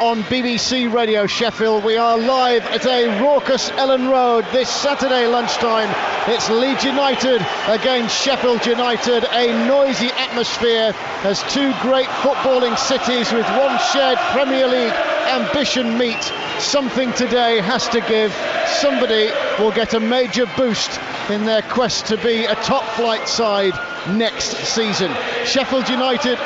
On BBC Radio Sheffield, we are live at a raucous Elland Road this Saturday lunchtime. It's Leeds United against Sheffield United, a noisy atmosphere as two great footballing cities with one shared Premier League ambition meet. Something today has to give. Somebody will get a major boost in their quest to be a top flight side next season. Sheffield United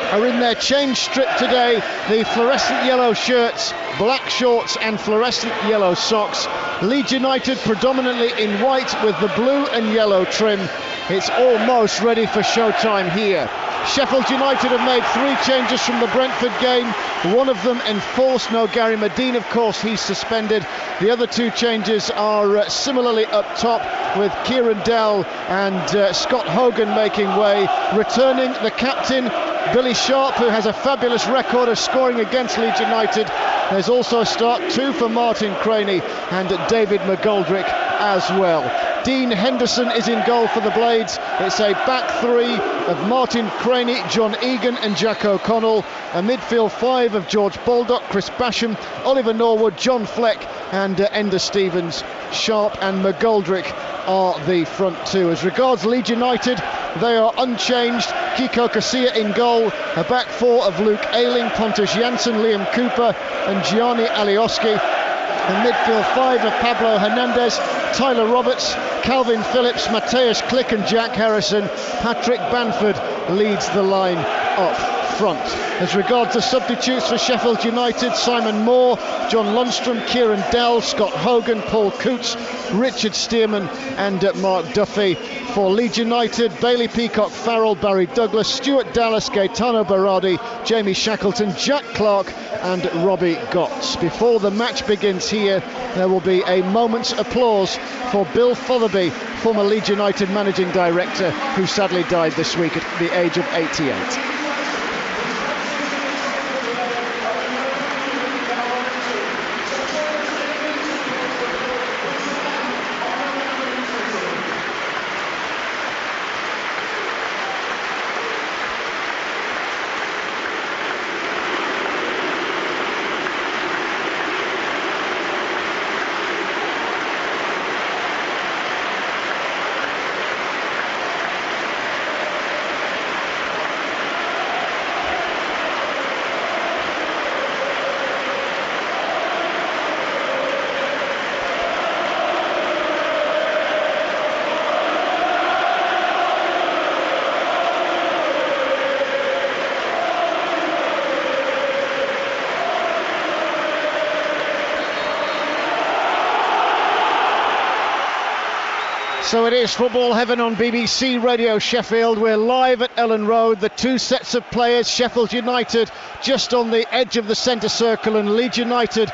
are in their change strip today, the fluorescent yellow shirts, black shorts and fluorescent yellow socks. Leeds United predominantly in white with the blue and yellow trim. It's almost ready for showtime here. Sheffield United have made three changes from the Brentford game, one of them enforced. No Gary Medine, of course, he's suspended. The other two changes are similarly up top, with Kieran Dell and Scott Hogan making way. Returning the captain, Billy Sharp, who has a fabulous record of scoring against Leeds United. There's also a start two for Martin Craney and David McGoldrick as well. Dean Henderson is in goal for the Blades. It's a back three of Martin Craney, John Egan and Jack O'Connell. A midfield five of George Baldock, Chris Basham, Oliver Norwood, John Fleck and Enda Stevens. Sharp and McGoldrick are the front two. As regards Leeds United, they are unchanged. Kiko Casilla in goal, a back four of Luke Ayling, Pontus Jansson, Liam Cooper and Gianni Alioski. The midfield five of Pablo Hernandez, Tyler Roberts, Calvin Phillips, Mateus Click and Jack Harrison. Patrick Bamford leads the line up front. As regards the substitutes for Sheffield United, Simon Moore, John Lundstrom, Kieran Dell, Scott Hogan, Paul Coots, Richard Stearman and Mark Duffy. For Leeds United, Bailey Peacock Farrell, Barry Douglas, Stuart Dallas, Gaetano Berardi, Jamie Shackleton, Jack Clark and Robbie Gotts. Before the match begins here, there will be a moment's applause for Bill Fotherby, former Leeds United managing director, who sadly died this week at the age of 88. So it is football heaven on BBC Radio Sheffield. We're live at Elland Road. The two sets of players, Sheffield United just on the edge of the centre circle and Leeds United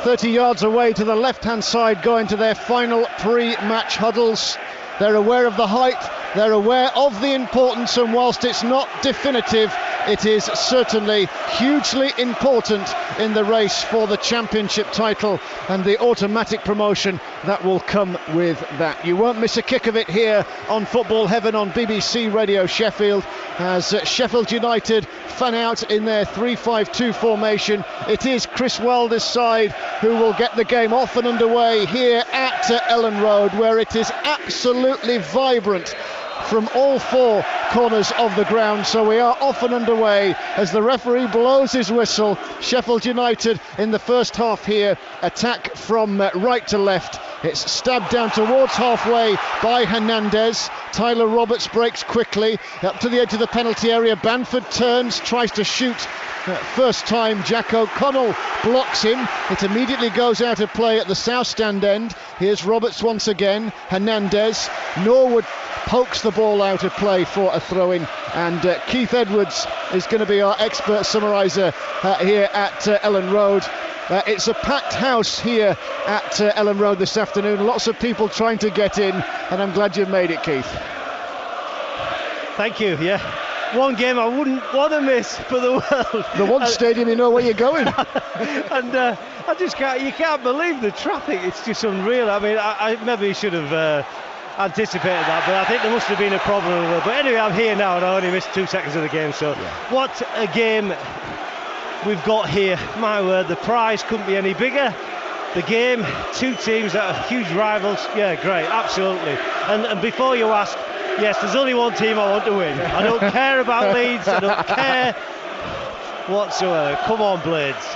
30 yards away to the left-hand side, going to their final pre-match huddles. They're aware of the height, they're aware of the importance, and whilst it's not definitive, it is certainly hugely important in the race for the championship title and the automatic promotion that will come with that. You won't miss a kick of it here on Football Heaven on BBC Radio Sheffield as Sheffield United fan out in their 3-5-2 formation. It is Chris Wilder's side who will get the game off and underway here at Elland Road, where it is absolutely vibrant from all four corners of the ground. So we are off and underway as the referee blows his whistle. Sheffield United in the first half here, attack from right to left. It's stabbed down towards halfway by Hernandez. Tyler Roberts breaks quickly up to the edge of the penalty area. Bamford turns, tries to shoot. First time Jack O'Connell blocks him. It immediately goes out of play at the south stand end. Here's Roberts once again. Hernandez. Norwood pokes the ball out of play for a throw-in, and Keith Edwards is going to be our expert summariser here at Elland Road. It's a packed house here at Elland Road this afternoon. Lots of people trying to get in, and I'm glad you've made it, Keith. Thank you. Yeah, one game I wouldn't want to miss for the world. The one stadium you know where you're going. And I just can't believe the traffic. It's just unreal. I mean, I maybe should have anticipated that, but I think there must have been a problem. But anyway, I'm here now and I only missed 2 seconds of the game, so yeah. What a game we've got here. My word, the prize couldn't be any bigger. The game, two teams that are huge rivals. Yeah, great, absolutely. And before you ask, yes, there's only one team I want to win. I don't care about Leeds. I don't care whatsoever. Come on, Blades.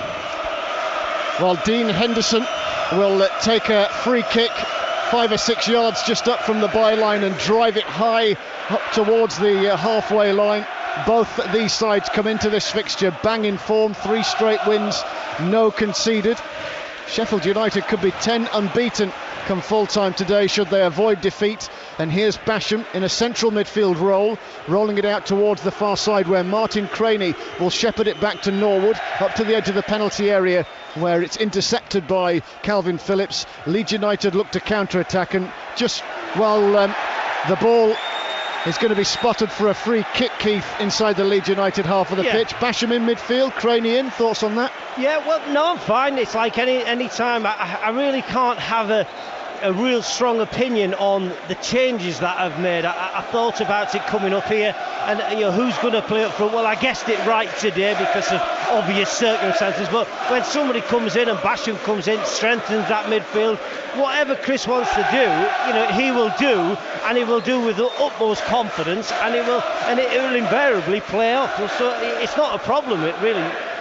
Well, Dean Henderson will take a free kick 5 or 6 yards just up from the byline and drive it high up towards the halfway line. Both these sides come into this fixture bang in form, 3 straight wins, no conceded. Sheffield United could be 10 unbeaten come full time today should they avoid defeat. And here's Basham in a central midfield role, rolling it out towards the far side where Martin Craney will shepherd it back to Norwood, up to the edge of the penalty area where it's intercepted by Calvin Phillips. Leeds United look to counter-attack, and just while the ball is going to be spotted for a free kick, Keith, inside the Leeds United half of the pitch. Basham in midfield, Craney in. Thoughts on that? Yeah, well, no, I'm fine. It's like any time. I really can't have a real strong opinion on the changes that I've made. I thought about it coming up here, and who's going to play up front? Well, I guessed it right today because of obvious circumstances, but when somebody comes in and Basham comes in, strengthens that midfield, whatever Chris wants to do, he will do, and he will do with the utmost confidence, and it will invariably play off. So it's not a problem,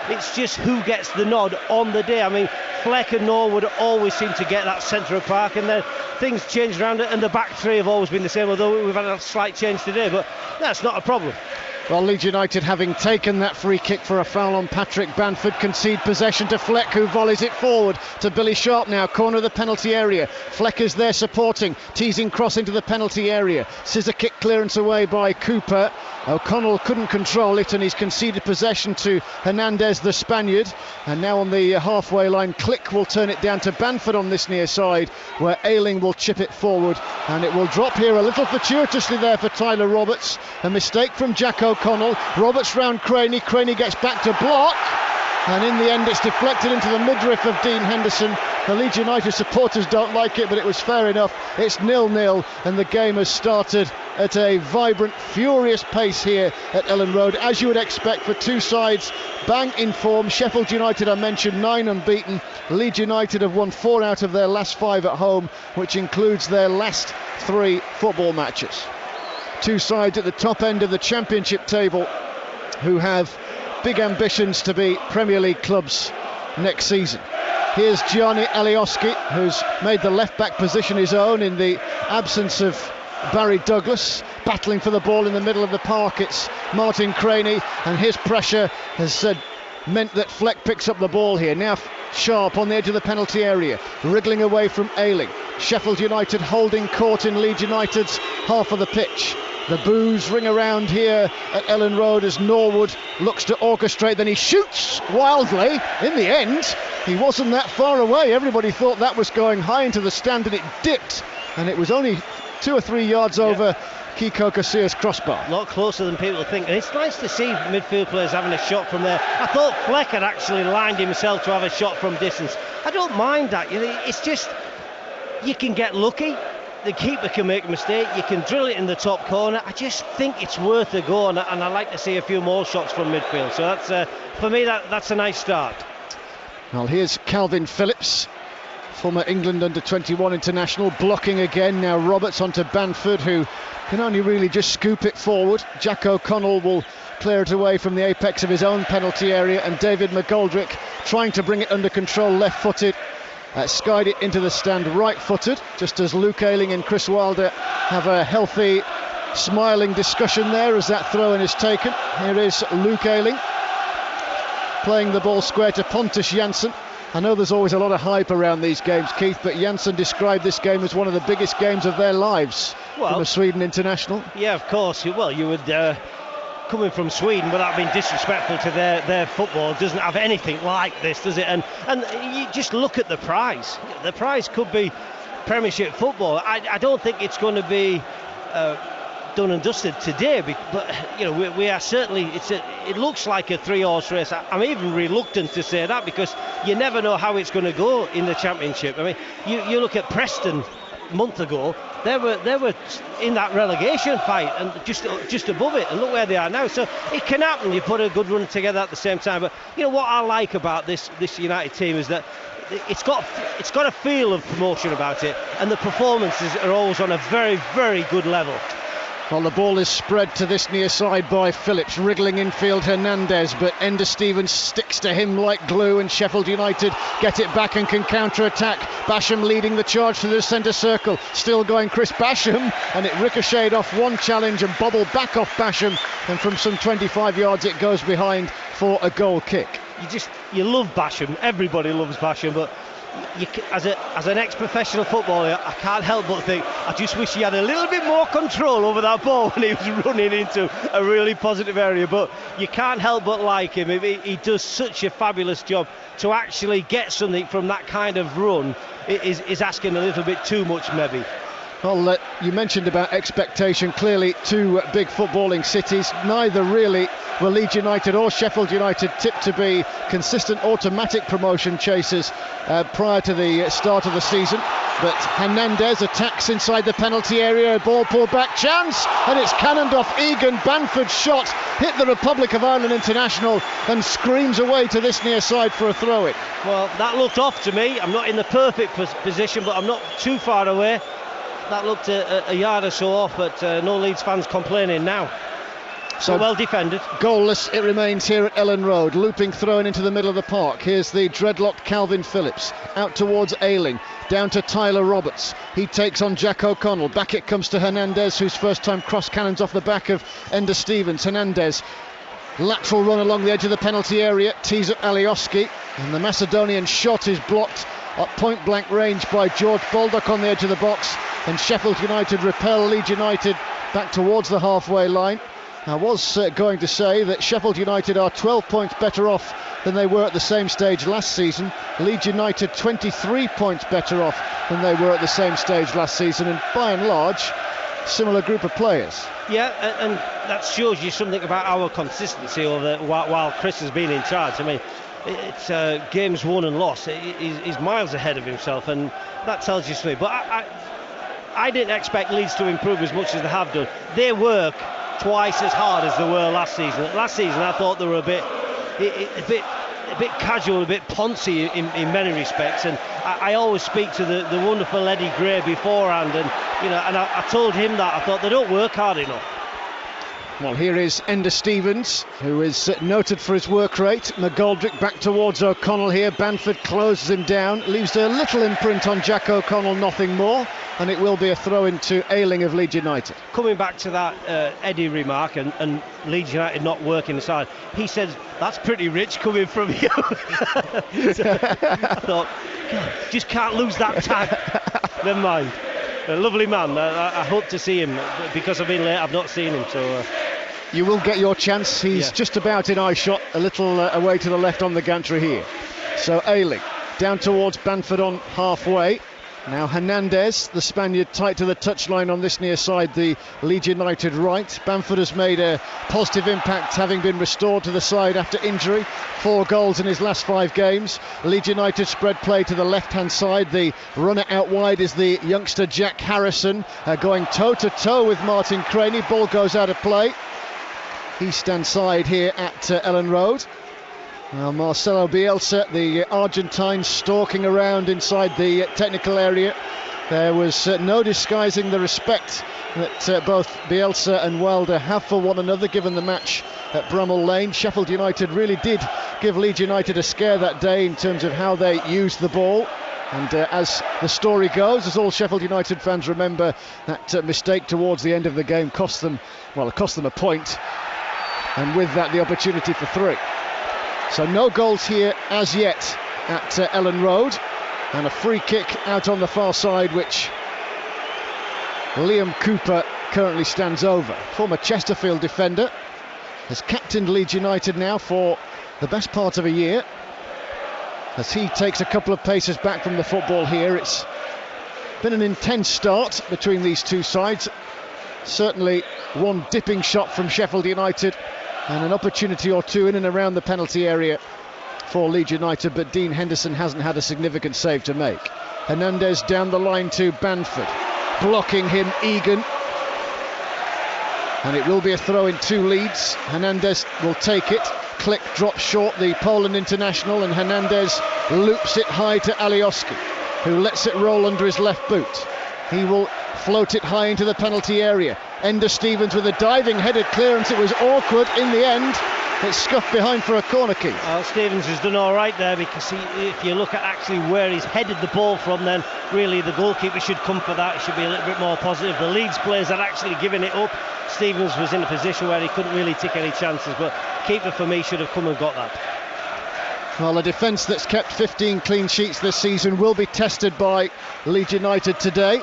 it's just who gets the nod on the day. I mean, Fleck and Norwood always seem to get that centre of park, and then things change around it, and the back three have always been the same, although we've had a slight change today, but that's not a problem. Well, Leeds United, having taken that free kick for a foul on Patrick Bamford, concede possession to Fleck, who volleys it forward to Billy Sharp now, corner of the penalty area. Fleck is there supporting, teasing cross into the penalty area. Scissor kick clearance away by Cooper. O'Connell couldn't control it, and he's conceded possession to Hernandez, the Spaniard. And now on the halfway line, Click will turn it down to Bamford on this near side, where Ayling will chip it forward, and it will drop here a little fortuitously there for Tyler Roberts. A mistake from Jack O'Connell. Roberts round Craney. Craney gets back to block, and in the end it's deflected into the midriff of Dean Henderson. The Leeds United supporters don't like it, but it was fair enough. It's 0-0, and the game has started at a vibrant, furious pace here at Elland Road, as you would expect for two sides bang in form. Sheffield United, I mentioned, 9 unbeaten. Leeds United have won 4 out of their last 5 at home, which includes their last 3 football matches. Two sides at the top end of the Championship table who have big ambitions to be Premier League clubs next season. Here's Gianni Alioski, who's made the left-back position his own in the absence of Barry Douglas, battling for the ball in the middle of the park. It's Martin Craney, and his pressure has meant that Fleck picks up the ball here. Now Sharp on the edge of the penalty area, wriggling away from Ayling. Sheffield United holding court in Leeds United's half of the pitch. The boos ring around here at Elland Road as Norwood looks to orchestrate, then he shoots wildly. In the end, he wasn't that far away. Everybody thought that was going high into the stand, and it dipped, and it was only 2 or 3 yards over Kiko Casillas' crossbar. A lot closer than people think, and it's nice to see midfield players having a shot from there. I thought Fleck had actually lined himself to have a shot from distance. I don't mind that. It's just, you can get lucky. The keeper can make a mistake, you can drill it in the top corner. I just think it's worth a go, and I like to see a few more shots from midfield. So that's for me, that's a nice start. Well, here's Calvin Phillips, former England under-21 international, blocking again. Now Roberts onto Bamford, who can only really just scoop it forward. Jack O'Connell will clear it away from the apex of his own penalty area, and David McGoldrick trying to bring it under control, left-footed. Skied it into the stand right-footed, just as Luke Ayling and Chris Wilder have a healthy, smiling discussion there as that throw-in is taken. Here is Luke Ayling playing the ball square to Pontus Jansson. I know there's always a lot of hype around these games, Keith, but Jansson described this game as one of the biggest games of their lives from a Sweden international. Yeah, of course. Well, you would... coming from Sweden, without being disrespectful to their football, doesn't have anything like this, does it? And you just look at the prize. The prize could be Premiership football. I don't think it's going to be done and dusted today, but we are certainly. It looks like a 3-horse race. I'm even reluctant to say that, because you never know how it's going to go in the Championship. I mean, you look at Preston month ago, they were in that relegation fight and just above it, and look where they are now. So it can happen. You put a good run together at the same time. But you know what I like about this United team is that it's got a feel of promotion about it, and the performances are always on a very, very good level. Well, the ball is spread to this near side by Phillips, wriggling infield Hernandez, but Ender Stevens sticks to him like glue, and Sheffield United get it back and can counter-attack. Basham leading the charge to the centre circle, still going Chris Basham, and it ricocheted off one challenge and bobbled back off Basham, and from some 25 yards it goes behind for a goal kick. You love Basham, everybody loves Basham, but as an ex-professional footballer, I can't help but think I just wish he had a little bit more control over that ball when he was running into a really positive area. But you can't help but like him. He does such a fabulous job. To actually get something from that kind of run is asking a little bit too much, maybe. Well, you mentioned about expectation. Clearly two big footballing cities. Neither really were Leeds United or Sheffield United tipped to be consistent automatic promotion chasers prior to the start of the season. But Hernandez attacks inside the penalty area, ball pulled back, chance, and it's cannoned off. Egan Banford's shot hit the Republic of Ireland international and screams away to this near side for a throw-in. Well, that looked off to me. I'm not in the perfect position, but I'm not too far away. That looked a yard or so off, but no Leeds fans complaining now. So well defended. Goalless it remains here at Elland Road. Looping thrown into the middle of the park. Here's the dreadlocked Calvin Phillips. Out towards Ayling. Down to Tyler Roberts. He takes on Jack O'Connell. Back it comes to Hernandez, whose first time cross cannons off the back of Ender Stevens. Hernandez. Lateral run along the edge of the penalty area. Tees up Alioski. And the Macedonian shot is blocked at point blank range by George Baldock on the edge of the box. And Sheffield United repel Leeds United back towards the halfway line. I was going to say that Sheffield United are 12 points better off than they were at the same stage last season. Leeds United 23 points better off than they were at the same stage last season, and by and large similar group of players. Yeah, and that shows you something about our consistency while Chris has been in charge. I mean, it's games won and lost. He's miles ahead of himself, and that tells you something. But I didn't expect Leeds to improve as much as they have done. They work twice as hard as they were last season. Last season I thought they were a bit casual, a bit poncy in many respects, and I always speak to the wonderful Eddie Gray beforehand, and I told him that I thought they don't work hard enough. Well, here is Ender Stevens, who is noted for his work rate. McGoldrick back towards O'Connell here. Banford closes him down, leaves a little imprint on Jack O'Connell, nothing more, and it will be a throw into Ayling of Leeds United. Coming back to that Eddie remark and Leeds United not working aside, he said that's pretty rich coming from you. So I thought, God, just can't lose that tag. Never mind. A lovely man. I hope to see him, because I've been late, I've not seen him, so you will get your chance. He's just about in eye shot, a little away to the left on the gantry here. So Ayling down towards Banford on halfway. Now Hernandez, the Spaniard, tight to the touchline on this near side, the Leeds United right. Banford has made a positive impact, having been restored to the side after injury. 4 goals in his last 5 games. Leeds United spread play to the left-hand side. The runner out wide is the youngster Jack Harrison, going toe-to-toe with Martin Craney. Ball goes out of play. East stand side here at Elland Road. Well, Marcelo Bielsa, the Argentine, stalking around inside the technical area. There was no disguising the respect that both Bielsa and Wilder have for one another, given the match at Bramall Lane. Sheffield United really did give Leeds United a scare that day in terms of how they used the ball. And as the story goes, as all Sheffield United fans remember, that mistake towards the end of the game cost them a point. And with that, the opportunity for 3. So no goals here as yet at Elland Road, and a free kick out on the far side, which Liam Cooper currently stands over. Former Chesterfield defender, has captained Leeds United now for the best part of a year. As he takes a couple of paces back from the football here, it's been an intense start between these two sides. Certainly one dipping shot from Sheffield United, and an opportunity or two in and around the penalty area for Leeds United, but Dean Henderson hasn't had a significant save to make. Hernandez down the line to Bamford, blocking him Egan, and it will be a throw in to Leeds. Hernandez will take it. Click drops short, the Poland international, and Hernandez loops it high to Alioski, who lets it roll under his left boot. He will float it high into the penalty area. Ender Stevens with a diving headed clearance. It was awkward in the end. It's scuffed behind for a corner kick. Well, Stevens has done all right there, because if you look at actually where he's headed the ball from, then really the goalkeeper should come for that. It should be a little bit more positive. The Leeds players had actually given it up. Stevens was in a position where he couldn't really take any chances, but keeper for me should have come and got that. Well, a defence that's kept 15 clean sheets this season will be tested by Leeds United today.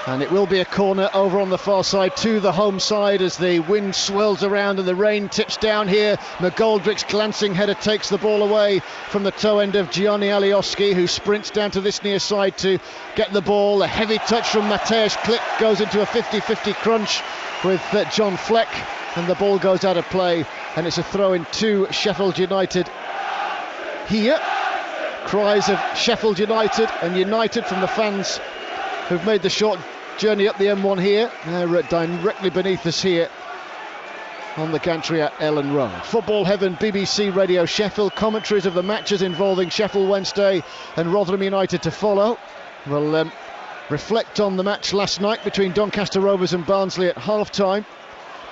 And it will be a corner over on the far side to the home side as the wind swirls around and the rain tips down here. McGoldrick's glancing header takes the ball away from the toe end of Gianni Alioski, who sprints down to this near side to get the ball. A heavy touch from Mateusz Klich goes into a 50-50 crunch with John Fleck, and the ball goes out of play, and it's a throw in to Sheffield United here. Cries of Sheffield United and United from the fans who've made the short journey up the M1 here. They're directly beneath us here on the gantry at Elland Road. Football Heaven, BBC Radio Sheffield. Commentaries of the matches involving Sheffield Wednesday and Rotherham United to follow. We'll reflect on the match last night between Doncaster Rovers and Barnsley at half-time.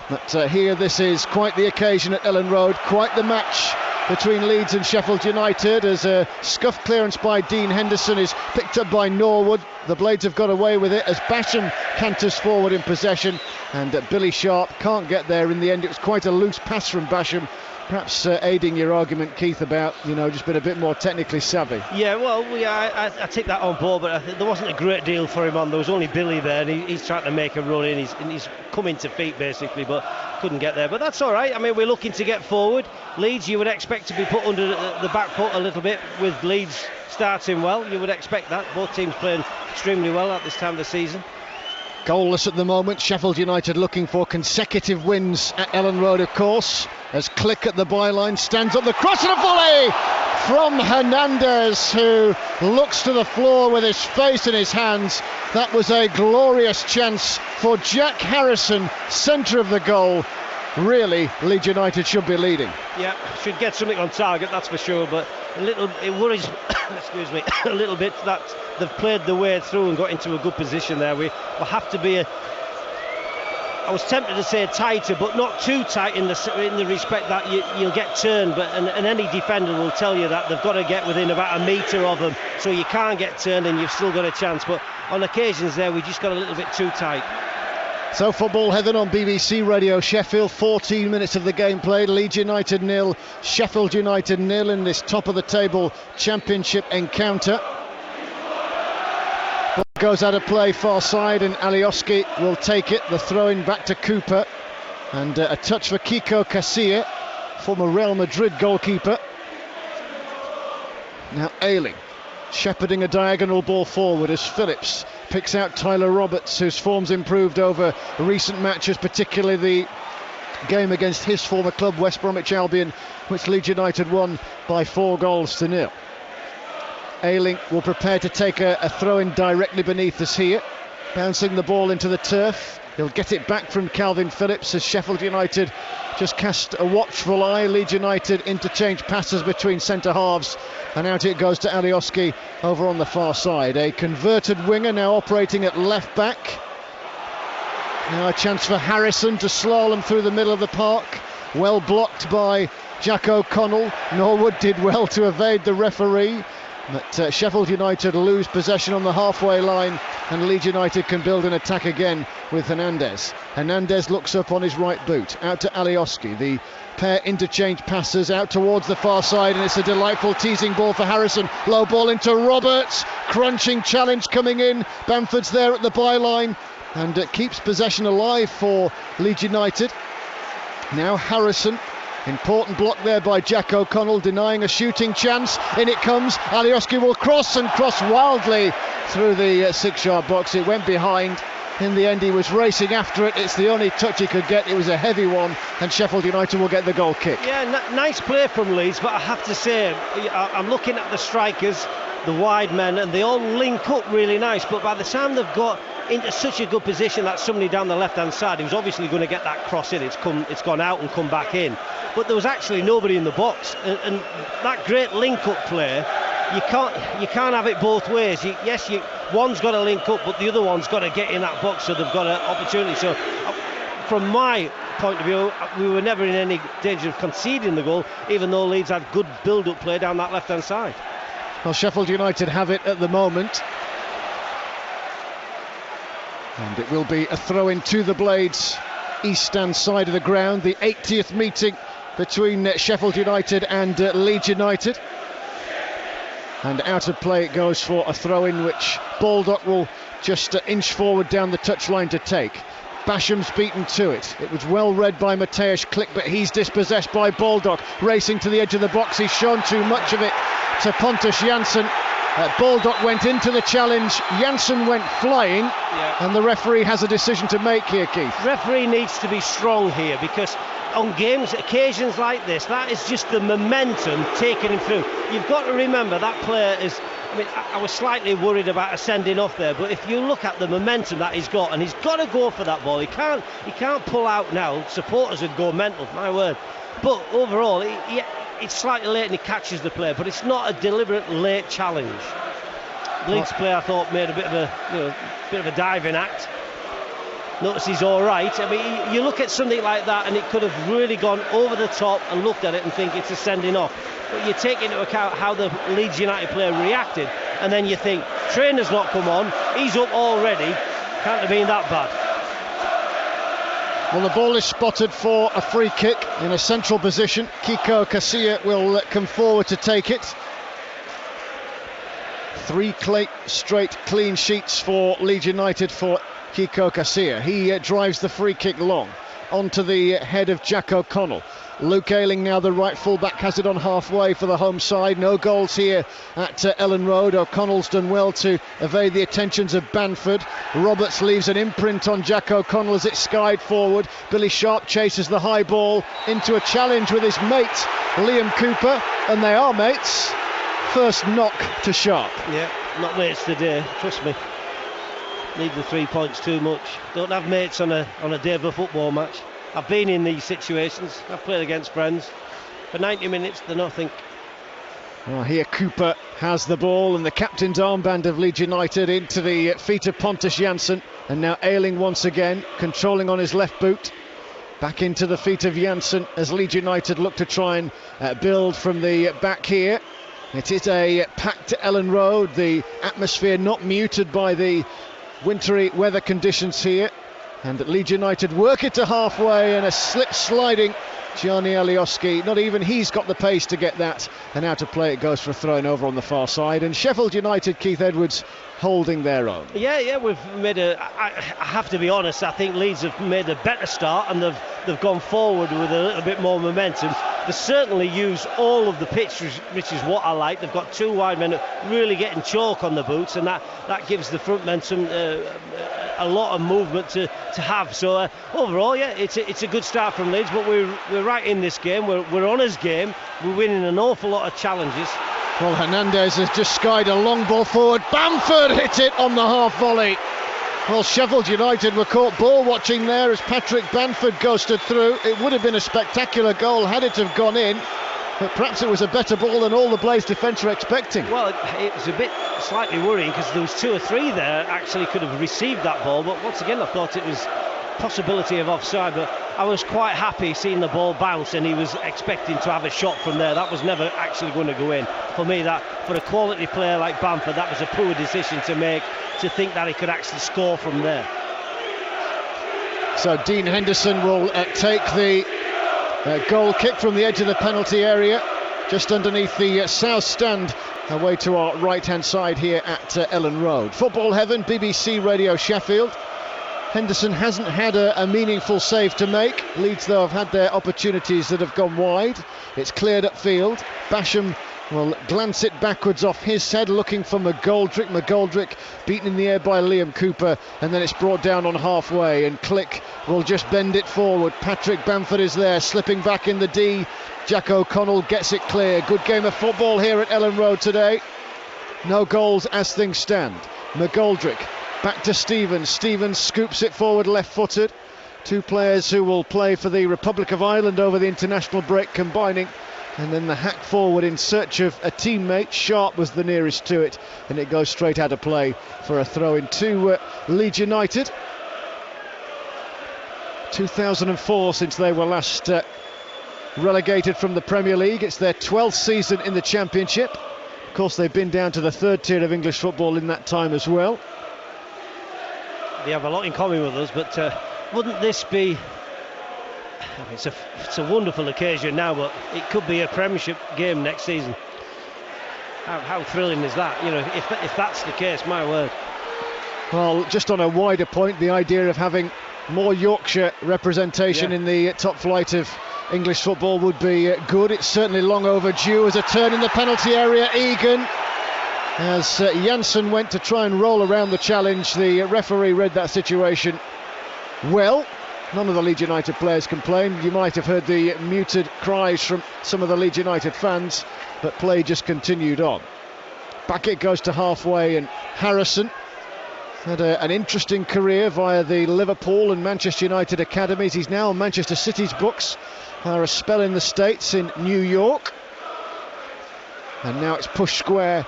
But here this is quite the occasion at Elland Road, quite the match between Leeds and Sheffield United, as a scuff clearance by Dean Henderson is picked up by Norwood. The Blades have got away with it as Basham canters forward in possession, and Billy Sharp can't get there in the end. It was quite a loose pass from Basham, perhaps aiding your argument, Keith, about, just been a bit more technically savvy. Yeah, well, I take that on board, but I think there wasn't a great deal for him on. There was only Billy there, and he's trying to make a run in. He's coming to feet basically, but couldn't get there. But that's all right. I mean, we're looking to get forward. Leeds, you would expect to be put under the back foot a little bit with Leeds starting well. You would expect that. Both teams playing extremely well at this time of the season. Goalless at the moment. Sheffield United looking for consecutive wins at Elland Road, of course, as Click at the byline stands up the cross and a volley from Hernandez, who looks to the floor with his face in his hands. That was a glorious chance for Jack Harrison, centre of the goal. Really, Leeds United should be leading. Yeah, should get something on target, that's for sure, but it worries excuse me, a little bit that they've played their way through and got into a good position there. We'll have to be I was tempted to say tighter, but not too tight in the respect that you'll get turned, and any defender will tell you that they've got to get within about a metre of them, so you can't get turned and you've still got a chance. But on occasions there, we just got a little bit too tight. So Football Heaven on BBC Radio Sheffield. 14 minutes of the game played. Leeds United 0, Sheffield United 0 in this top of the table championship encounter. Ball goes out of play far side, and Alioski will take it. The throw-in back to Cooper, and a touch for Kiko Casilla, former Real Madrid goalkeeper. Now Ayling shepherding a diagonal ball forward as Phillips picks out Tyler Roberts, whose form's improved over recent matches, particularly the game against his former club West Bromwich Albion, which Leeds United won by 4-0. Ayling will prepare to take a throw-in directly beneath us here, bouncing the ball into the turf. He'll get it back from Calvin Phillips as Sheffield United just cast a watchful eye. Leeds United interchange passes between centre halves, and out it goes to Alioski over on the far side. A converted winger now operating at left back. Now a chance for Harrison to slalom through the middle of the park. Well blocked by Jack O'Connell. Norwood did well to evade the referee. But Sheffield United lose possession on the halfway line, and Leeds United can build an attack again with Hernandez. Hernandez looks up on his right boot, out to Alioski. The pair interchange passes out towards the far side, and it's a delightful teasing ball for Harrison. Low ball into Roberts, crunching challenge coming in. Bamford's there at the byline, and it keeps possession alive for Leeds United. Now Harrison. Important block there by Jack O'Connell, denying a shooting chance. In it comes. Alioski will cross wildly through the 6-yard box. It went behind. In the end, he was racing after it. It's the only touch he could get. It was a heavy one, and Sheffield United will get the goal kick. Yeah, nice play from Leeds, but I have to say, I'm looking at the strikers. the wide men, and they all link up really nice. But by the time they've got into such a good position that somebody down the left-hand side who's obviously going to get that cross in, it's gone out and come back in. But there was actually nobody in the box, and that great link-up play, you can't have it both ways. One's got to link up, but the other one's got to get in that box, so they've got an opportunity. So from my point of view, we were never in any danger of conceding the goal, even though Leeds had good build-up play down that left-hand side. Well, Sheffield United have it at the moment, and it will be a throw-in to the Blades east-stand side of the ground, the 80th meeting between Sheffield United and Leeds United. And out of play it goes for a throw-in, which Baldock will just inch forward down the touchline to take. Basham's beaten to it. It was well read by Mateusz Klich, but he's dispossessed by Baldock. Racing to the edge of the box, he's shown too much of it to Pontus Jansson. Baldock went into the challenge, Jansson went flying, and the referee has a decision to make here, Keith. Referee needs to be strong here, because on occasions like this, that is just the momentum taking him through. You've got to remember that player is, I was slightly worried about a sending off there, but if you look at the momentum that he's got, and he's got to go for that ball, he can't pull out now. Supporters would go mental, my word. But overall, it's slightly late and he catches the player, but it's not a deliberate late challenge. Leeds player, I thought, made a bit of a diving act. Notice he's all right. I mean, you look at something like that and it could have really gone over the top and looked at it and think it's a sending off. But you take into account how the Leeds United player reacted, and then you think, trainer's not come on, he's up already, can't have been that bad. Well, the ball is spotted for a free kick in a central position. Kiko Casilla will come forward to take it. 3 straight clean sheets for Leeds United for Kiko Casilla. He drives the free kick long onto the head of Jack O'Connell. Luke Ayling, now the right fullback, has it on halfway for the home side. No goals here at Elland Road. O'Connell's done well to evade the attentions of Bamford. Roberts leaves an imprint on Jack O'Connell as it's skied forward. Billy Sharp chases the high ball into a challenge with his mate Liam Cooper, and they are mates. First knock to Sharp. Yeah, not mates today, trust me. Need the 3 points too much. Don't have mates on a day of a football match. I've been in these situations. I've played against friends. For 90 minutes, they're nothing. Well, here Cooper has the ball, and the captain's armband of Leeds United into the feet of Pontus Jansson. And now Ayling once again, controlling on his left boot. Back into the feet of Jansson as Leeds United look to try and build from the back here. It is a packed Elland Road. The atmosphere not muted by the wintry weather conditions here, and Leeds United work it to halfway, and a slip-sliding Gianni Alioski. Not even he's got the pace to get that, and out of play it goes for a throw-in over on the far side. And Sheffield United, Keith Edwards, holding their own. Yeah, we've made I have to be honest, I think Leeds have made a better start, and they've gone forward with a little bit more momentum. They certainly use all of the pitch, which is what I like. They've got 2 wide men really getting chalk on the boots, and that gives the front men some a lot of movement to have. So overall, yeah, it's a good start from Leeds, but we're right in this game. We're on his game. We're winning an awful lot of challenges. Well, Hernandez has just skied a long ball forward. Bamford hit it on the half volley. Well, Sheffield United were caught ball watching there as Patrick Bamford ghosted through. It would have been a spectacular goal had it have gone in, but perhaps it was a better ball than all the Blaze defence were expecting. Well, it was a bit slightly worrying because there was 2 or 3 there actually could have received that ball, but once again I thought it was possibility of offside, but I was quite happy seeing the ball bounce, and he was expecting to have a shot from there. That was never actually going to go in. For me, that for a quality player like Bamford, that was a poor decision to make, to think that he could actually score from there. So Dean Henderson will take the goal kick from the edge of the penalty area, just underneath the south stand, away to our right hand side here at Elland Road. Football Heaven, BBC Radio Sheffield. Henderson hasn't had a meaningful save to make. Leeds, though, have had their opportunities that have gone wide. It's cleared upfield. Basham will glance it backwards off his head, looking for McGoldrick. McGoldrick beaten in the air by Liam Cooper, and then it's brought down on halfway, and Klich will just bend it forward. Patrick Bamford is there, slipping back in the D. Jack O'Connell gets it clear. Good game of football here at Elland Road today. No goals as things stand. McGoldrick back to Stevens. Stevens scoops it forward left-footed. Two players who will play for the Republic of Ireland over the international break combining. And then the hack forward in search of a teammate. Sharp was the nearest to it, and it goes straight out of play for a throw-in to Leeds United. 2004 since they were last relegated from the Premier League. It's their 12th season in the Championship. Of course, they've been down to the third tier of English football in that time as well. They have a lot in common with us, but wouldn't this be... I mean, it's a wonderful occasion now, but it could be a Premiership game next season. How thrilling is that? You know, if that's the case, my word. Well, just on a wider point, the idea of having more Yorkshire representation in the top flight of English football would be good. It's certainly long overdue. As a turn in the penalty area, Egan, as Janssen went to try and roll around the challenge, the referee read that situation well. None of the Leeds United players complained. You might have heard the muted cries from some of the Leeds United fans, but play just continued on. Back it goes to halfway, and Harrison had an interesting career via the Liverpool and Manchester United academies. He's now on Manchester City's books, a spell in the States in New York. And now it's pushed square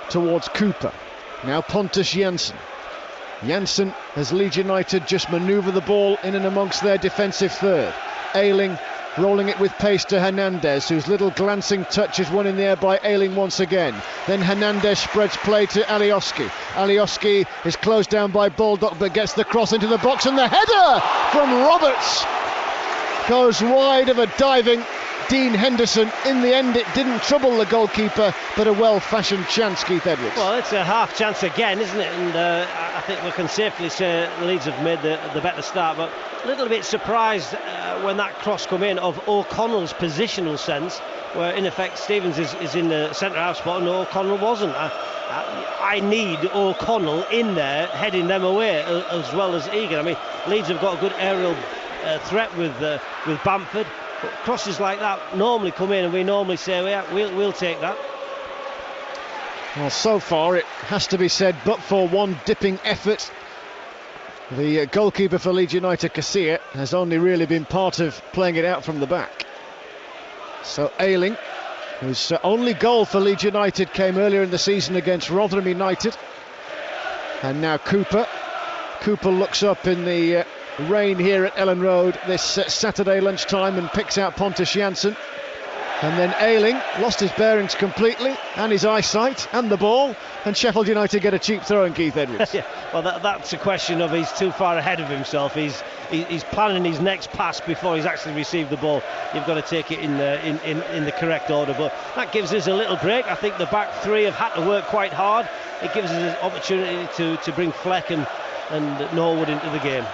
towards Cooper. Now Pontus Jansson. Janssen has Leeds United just manoeuvre the ball in and amongst their defensive third. Ayling rolling it with pace to Hernandez, whose little glancing touch is won in the air by Ayling once again. Then Hernandez spreads play to Alioski. Alioski is closed down by Baldock, but gets the cross into the box, and the header from Roberts goes wide of a diving Dean Henderson. In the end, it didn't trouble the goalkeeper, but a well-fashioned chance, Keith Edwards. Well, it's a half chance again, isn't it? And I think we can safely say Leeds have made the better start, but a little bit surprised when that cross come in of O'Connell's positional sense, where in effect Stevens is in the centre half spot and O'Connell wasn't. I need O'Connell in there heading them away as well as Egan. I mean, Leeds have got a good aerial threat with Bamford. But crosses like that normally come in, and we normally say, we'll take that. Well, so far it has to be said, but for one dipping effort, the goalkeeper for Leeds United, Casilla, has only really been part of playing it out from the back. So Ayling, whose only goal for Leeds United came earlier in the season against Rotherham United. And now Cooper. Cooper looks up in the rain here at Elland Road this Saturday lunchtime and picks out Pontus Jansson. And then Ayling lost his bearings completely and his eyesight and the ball, and Sheffield United get a cheap throw in, Keith Edwards. Yeah, well, that's a question of he's too far ahead of himself. He's planning his next pass before he's actually received the ball. You've got to take it in the correct order, but that gives us a little break. I think the back three have had to work quite hard. It gives us an opportunity to bring Fleck and Norwood into the game.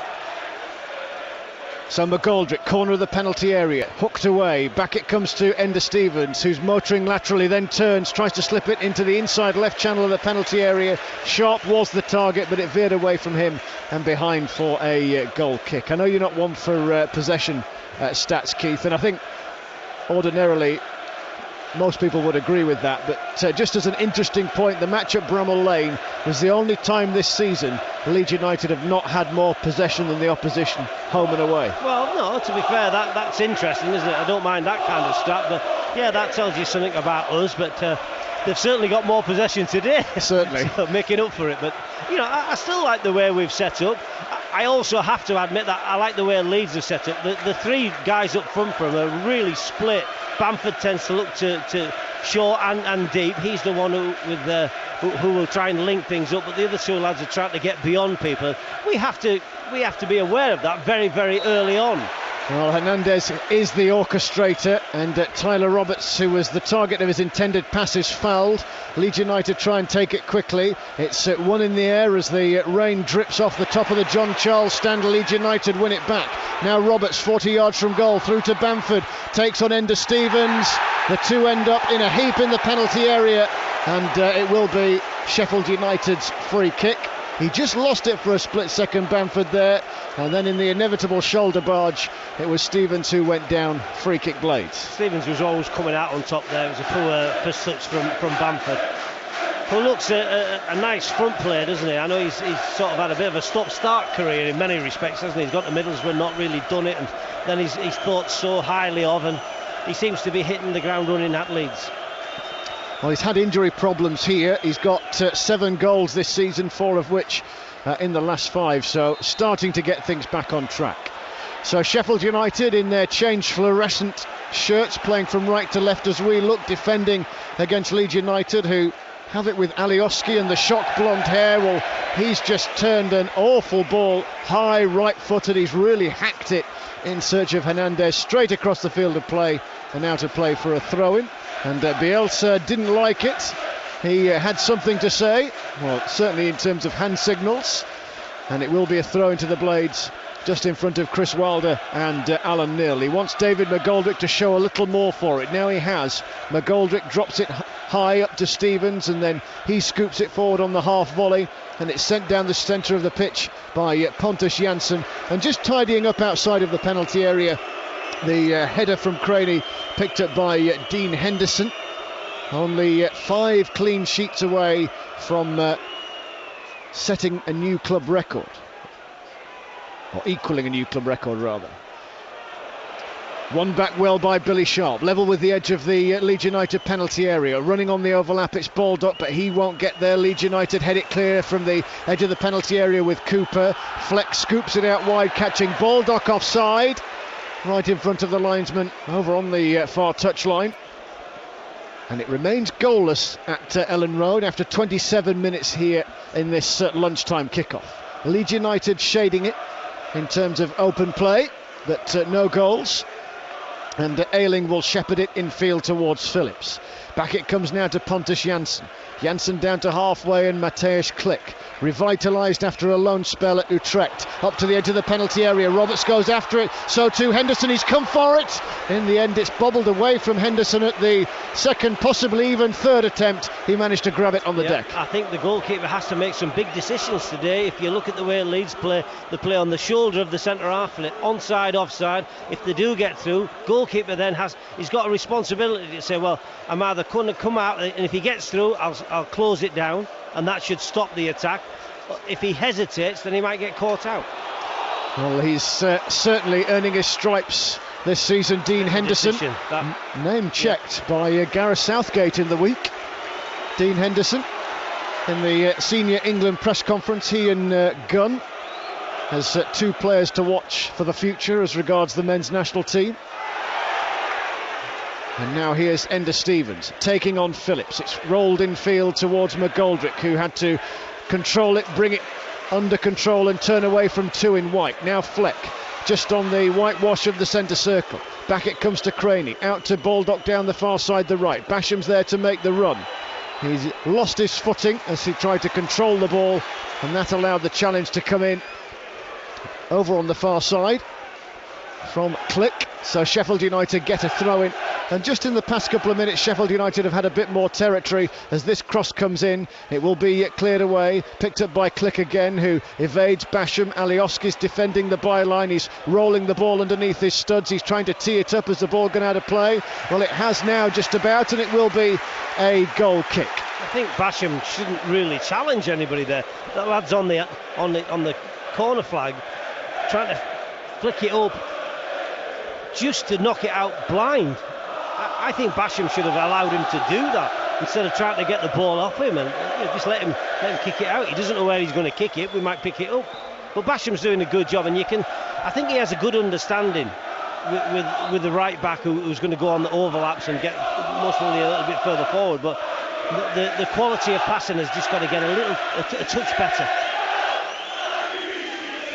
So McGoldrick, corner of the penalty area, hooked away, back it comes to Ender Stevens, who's motoring laterally, then turns, tries to slip it into the inside left channel of the penalty area. Sharp was the target, but it veered away from him and behind for a goal kick. I know you're not one for possession stats, Keith, and I think ordinarily most people would agree with that, but just as an interesting point, the match at Bramall Lane was the only time this season Leeds United have not had more possession than the opposition, home and away. Well, no, to be fair, that's interesting, isn't it? I don't mind that kind of stat, but yeah, that tells you something about us, but they've certainly got more possession today. Certainly. So making up for it, but you know, I still like the way we've set up. I also have to admit that I like the way Leeds have set up. The three guys up front for them are really split. Bamford tends to look to short and deep. He's the one who will try and link things up, but the other two lads are trying to get beyond people. We have to be aware of that very, very early on. Well, Hernandez is the orchestrator, and Tyler Roberts, who was the target of his intended pass, is fouled. Leeds United try and take it quickly. It's one in the air as the rain drips off the top of the John Charles stand. Leeds United win it back. Now Roberts, 40 yards from goal, through to Bamford, takes on Ender Stevens. The two end up in a heap in the penalty area, and it will be Sheffield United's free kick. He just lost it for a split second, Bamford there, and then in the inevitable shoulder barge, it was Stevens who went down, free kick blades. Stevens was always coming out on top there. It was a poor first touch from Bamford. who looks a nice front player, doesn't he? I know he's sort of had a bit of a stop-start career in many respects, hasn't he? He's got to Middlesbrough, not really done it, and then he's thought so highly of, and he seems to be hitting the ground running at Leeds. Well, he's had injury problems here. He's got 7 goals this season, 4 of which in the last 5, so starting to get things back on track. So Sheffield United in their changed fluorescent shirts, playing from right to left as we look, defending against Leeds United, who have it with Alioski and the shock blonde hair. Well, he's just turned an awful ball high, right-footed. He's really hacked it in search of Hernandez, straight across the field of play, and now to play for a throw-in. And Bielsa didn't like it. He had something to say, well, certainly in terms of hand signals, and it will be a throw into the Blades just in front of Chris Wilder and Alan Neil. He wants David McGoldrick to show a little more for it. Now he has. McGoldrick drops it high up to Stevens, and then he scoops it forward on the half volley, and it's sent down the centre of the pitch by Pontus Jansson. And just tidying up outside of the penalty area, the header from Craney picked up by Dean Henderson. Only 5 clean sheets away from setting a new club record, or equalling a new club record rather. One back well by Billy Sharp, level with the edge of the Leeds United penalty area, running on the overlap. It's Baldock, but he won't get there. Leeds United head it clear from the edge of the penalty area with Cooper. Fleck scoops it out wide, catching Baldock offside, right in front of the linesman over on the far touchline. And it remains goalless at Elland Road after 27 minutes here in this lunchtime kickoff. Leeds United shading it in terms of open play, but no goals. And Ayling will shepherd it infield towards Phillips. Back it comes now to Pontus Jansson. Jansson down to halfway, and Mateusz Klich, revitalised after a loan spell at Utrecht, up to the edge of the penalty area. Roberts goes after it, so too Henderson. He's come for it. In the end, it's bobbled away from Henderson at the second, possibly even third attempt. He managed to grab it on the deck. I think the goalkeeper has to make some big decisions today. If you look at the way Leeds play, they play on the shoulder of the centre half, onside, offside. If they do get through, goalkeeper then he's got a responsibility to say, well, I'm either going to come out, and if he gets through, I'll close it down, and that should stop the attack. If he hesitates, then he might get caught out. Well, he's certainly earning his stripes this season, Dean Henderson. Name checked by Gareth Southgate in the week. Dean Henderson in the senior England press conference. He and Gunn as 2 players to watch for the future as regards the men's national team. And now here's Enda Stevens taking on Phillips. It's rolled infield towards McGoldrick, who had to control it, bring it under control and turn away from 2 in white. Now Fleck just on the whitewash of the centre circle. Back it comes to Craney, out to Baldock down the far side, the right. Basham's there to make the run. He's lost his footing as he tried to control the ball, and that allowed the challenge to come in over on the far side from Klich. So Sheffield United get a throw in, and just in the past couple of minutes Sheffield United have had a bit more territory as this cross comes in. It will be cleared away, picked up by Klich again, who evades Basham. Alioski's defending the byline. He's rolling the ball underneath his studs. He's trying to tee it up as the ball gone out of play. Well, it has now just about, and it will be a goal kick. I think Basham shouldn't really challenge anybody there. That lad's on the corner flag trying to flick it up just to knock it out blind. I think Basham should have allowed him to do that instead of trying to get the ball off him and just let him kick it out. He doesn't know where he's going to kick it. We might pick it up, but Basham's doing a good job, and I think he has a good understanding with the right back who's going to go on the overlaps and get mostly a little bit further forward. But the quality of passing has just got to get a touch better.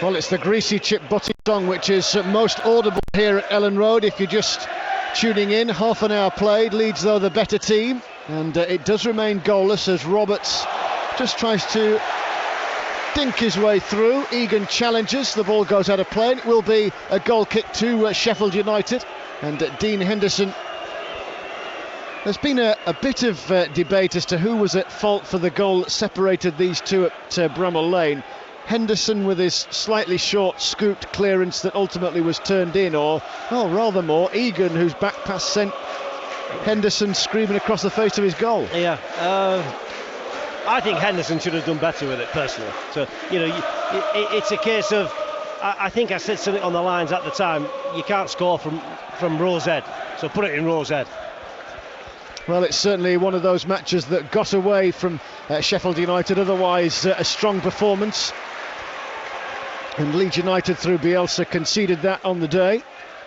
Well, it's the Greasy Chip Butty song which is most audible here at Elland Road. If you're just tuning in, half an hour played. Leeds, though, the better team, and it does remain goalless as Roberts just tries to dink his way through. Egan challenges, the ball goes out of play. It will be a goal kick to Sheffield United, and Dean Henderson. There's been a bit of debate as to who was at fault for the goal that separated these two at Bramall Lane. Henderson with his slightly short scooped clearance that ultimately was turned in, or rather more Egan, whose back pass sent Henderson screaming across the face of his goal. Yeah, I think Henderson should have done better with it personally. So it's a case of, I think I said something on the lines at the time, you can't score from Rose Ed, so put it in Rose Ed. Well, it's certainly one of those matches that got away from Sheffield United, otherwise a strong performance. And Leeds United through Bielsa conceded that on the day.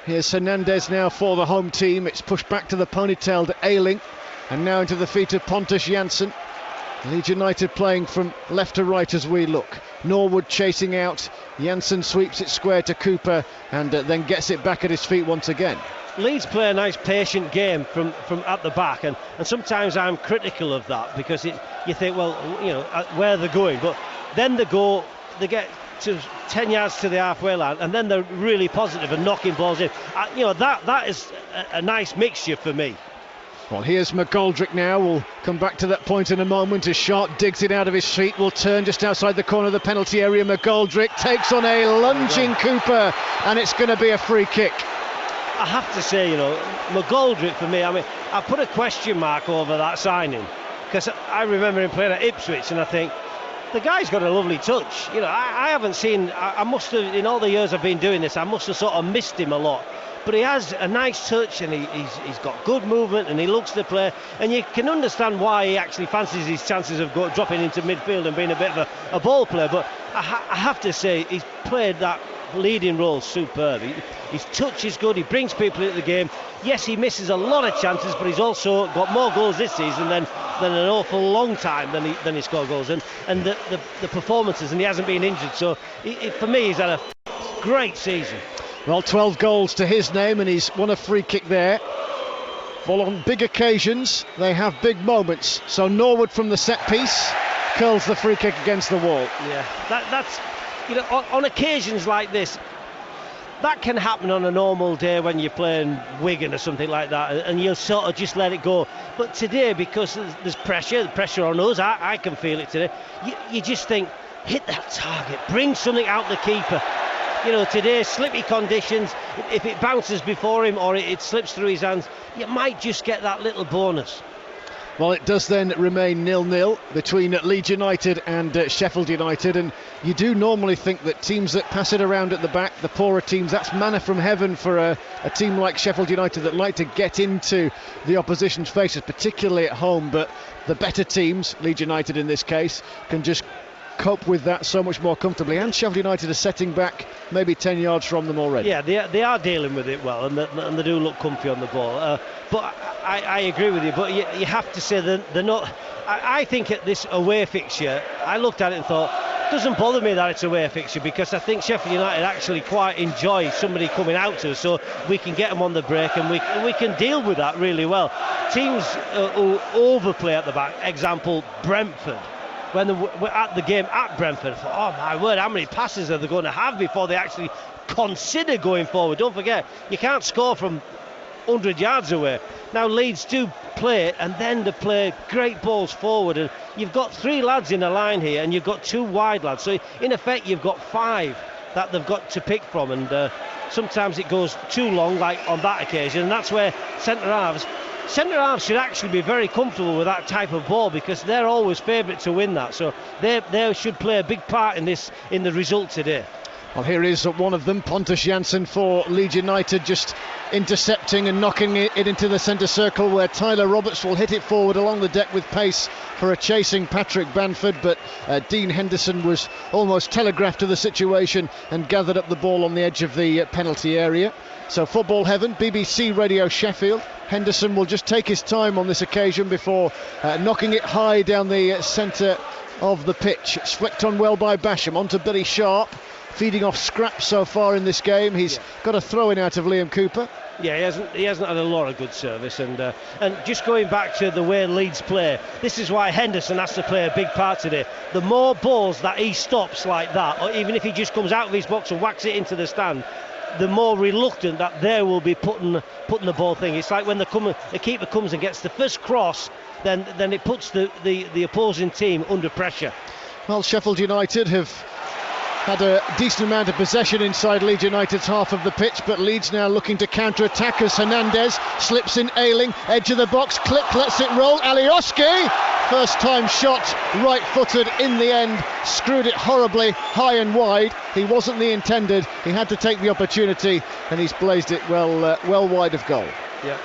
Here's Hernandez now for the home team. It's pushed back to the ponytailed Ayling and now into the feet of Pontus Jansson. Leeds United playing from left to right as we look. Norwood chasing out. Jansson sweeps it square to Cooper and then gets it back at his feet once again. Leeds play a nice patient game from at the back, and sometimes I'm critical of that because you think, well, where they're going, but then they get to 10 yards to the halfway line and then they're really positive and knocking balls in. That is a nice mixture for me. Well, here's McGoldrick now. We'll come back to that point in a moment as Sharp digs it out of his feet. Will turn just outside the corner of the penalty area. McGoldrick takes on a lunging Cooper and it's going to be a free kick. I have to say, McGoldrick for me, I put a question mark over that signing because I remember him playing at Ipswich and I think the guy's got a lovely touch. I haven't seen, I must have, in all the years I've been doing this, I must have sort of missed him a lot. But he has a nice touch and he's got good movement and he looks to play, and you can understand why he actually fancies his chances of dropping into midfield and being a bit of a ball player. But I have to say he's played that leading role superb. His touch is good, he brings people into the game. Yes, he misses a lot of chances, but he's also got more goals this season than an awful long time than he scored goals, and the performances, and he hasn't been injured, so for me he's had a great season. Well, 12 goals to his name and he's won a free kick there. Well, on big occasions they have big moments, so Norwood from the set piece curls the free kick against the wall. Yeah, that's on occasions like this, that can happen on a normal day when you're playing Wigan or something like that, and you'll sort of just let it go. But today, because there's pressure on us, I can feel it today, you just think, hit that target, bring something out the keeper. Today, slippy conditions, if it bounces before him or it slips through his hands, you might just get that little bonus. Well, it does then remain 0-0 between Leeds United and Sheffield United, and you do normally think that teams that pass it around at the back, the poorer teams, that's manna from heaven for a team like Sheffield United that like to get into the opposition's faces, particularly at home. But the better teams, Leeds United in this case, can just cope with that so much more comfortably, and Sheffield United are setting back maybe 10 yards from them already. Yeah, they are dealing with it well, and they do look comfy on the ball, but I agree with you, but you have to say that they're not. I think at this away fixture, I looked at it and thought, it doesn't bother me that it's a away fixture, because I think Sheffield United actually quite enjoy somebody coming out to us, so we can get them on the break and we can deal with that really well. Teams who overplay at the back, example Brentford, when they were at the game at Brentford, I thought, oh my word, how many passes are they going to have before they actually consider going forward? Don't forget, you can't score from 100 yards away. Now Leeds do play it, and then they play great balls forward, and you've got 3 lads in a line here and you've got 2 wide lads, so in effect you've got 5 that they've got to pick from, and sometimes it goes too long, like on that occasion, and that's where centre halves should actually be very comfortable with that type of ball, because they're always favourite to win that, so they should play a big part in the result today. Well, here is one of them, Pontus Jansson for Leeds United, just intercepting and knocking it into the centre circle, where Tyler Roberts will hit it forward along the deck with pace for a chasing Patrick Bamford, but Dean Henderson was almost telegraphed to the situation and gathered up the ball on the edge of the penalty area. So football heaven, BBC Radio Sheffield. Henderson will just take his time on this occasion before knocking it high down the centre of the pitch. It's flicked on well by Basham, onto Billy Sharp, feeding off scraps so far in this game. He's got a throw-in out of Liam Cooper. Yeah, he hasn't had a lot of good service, and just going back to the way Leeds play, this is why Henderson has to play a big part today. The more balls that he stops like that, or even if he just comes out of his box and whacks it into the stand, the more reluctant that they will be putting the ball thing. It's like when the keeper comes and gets the first cross, then it puts the opposing team under pressure. Well, Sheffield United have had a decent amount of possession inside Leeds United's half of the pitch, but Leeds now looking to counter-attack as Hernandez slips in Ayling, edge of the box, click, lets it roll, Alioski First time shot, right-footed in the end, screwed it horribly high and wide. He wasn't the intended, he had to take the opportunity, and he's blazed it well wide of goal. Yeah.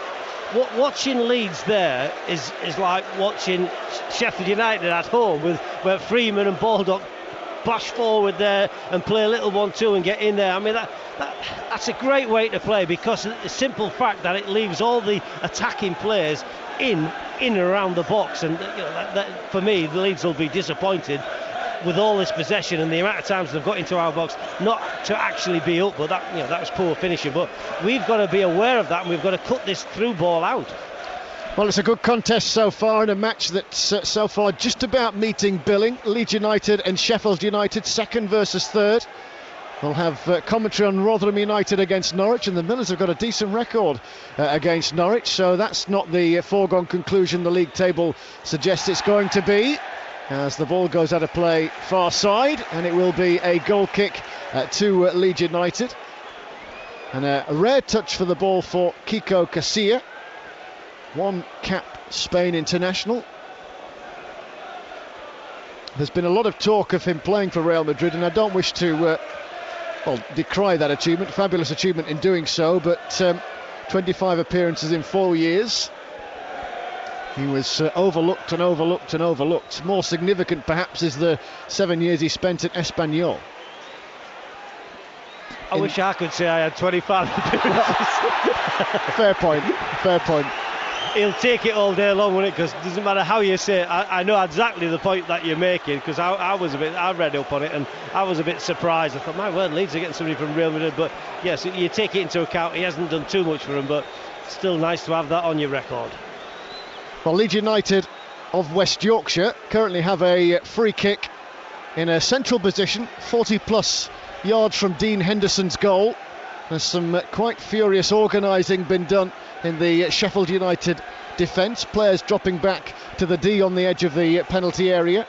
Watching Leeds there is like watching Sheffield United at home, where Freeman and Baldock bash forward there and play a little 1-2 and get in there. I mean, that's a great way to play, because of the simple fact that it leaves all the attacking players in and around the box. And that, for me, the Leeds will be disappointed with all this possession and the amount of times they've got into our box not to actually be up. But that was poor finishing. But we've got to be aware of that, and we've got to cut this through ball out. Well, it's a good contest so far, in a match that's so far just about meeting billing. Leeds United and Sheffield United, second versus third. We'll have commentary on Rotherham United against Norwich, and the Millers have got a decent record against Norwich, so that's not the foregone conclusion the league table suggests it's going to be, as the ball goes out of play far side, and it will be a goal kick to Leeds United. And a rare touch for the ball for Kiko Casilla, one cap Spain international. There's been a lot of talk of him playing for Real Madrid, and I don't wish to decry that achievement. Fabulous achievement in doing so, but 25 appearances in 4 years. He was overlooked and overlooked and overlooked. More significant perhaps is the 7 years he spent at Espanyol. I wish I could say I had 25 appearances. Fair point. He'll take it all day long, won't it? Because it doesn't matter how you say it. I know exactly the point that you're making, because I read up on it and I was a bit surprised. I thought, my word, Leeds are getting somebody from Real Madrid. But yes, you take it into account. He hasn't done too much for him, but still nice to have that on your record. Well, Leeds United of West Yorkshire currently have a free kick in a central position, 40 plus yards from Dean Henderson's goal. There's some quite furious organising been done in the Sheffield United defence. Players dropping back to the D on the edge of the penalty area.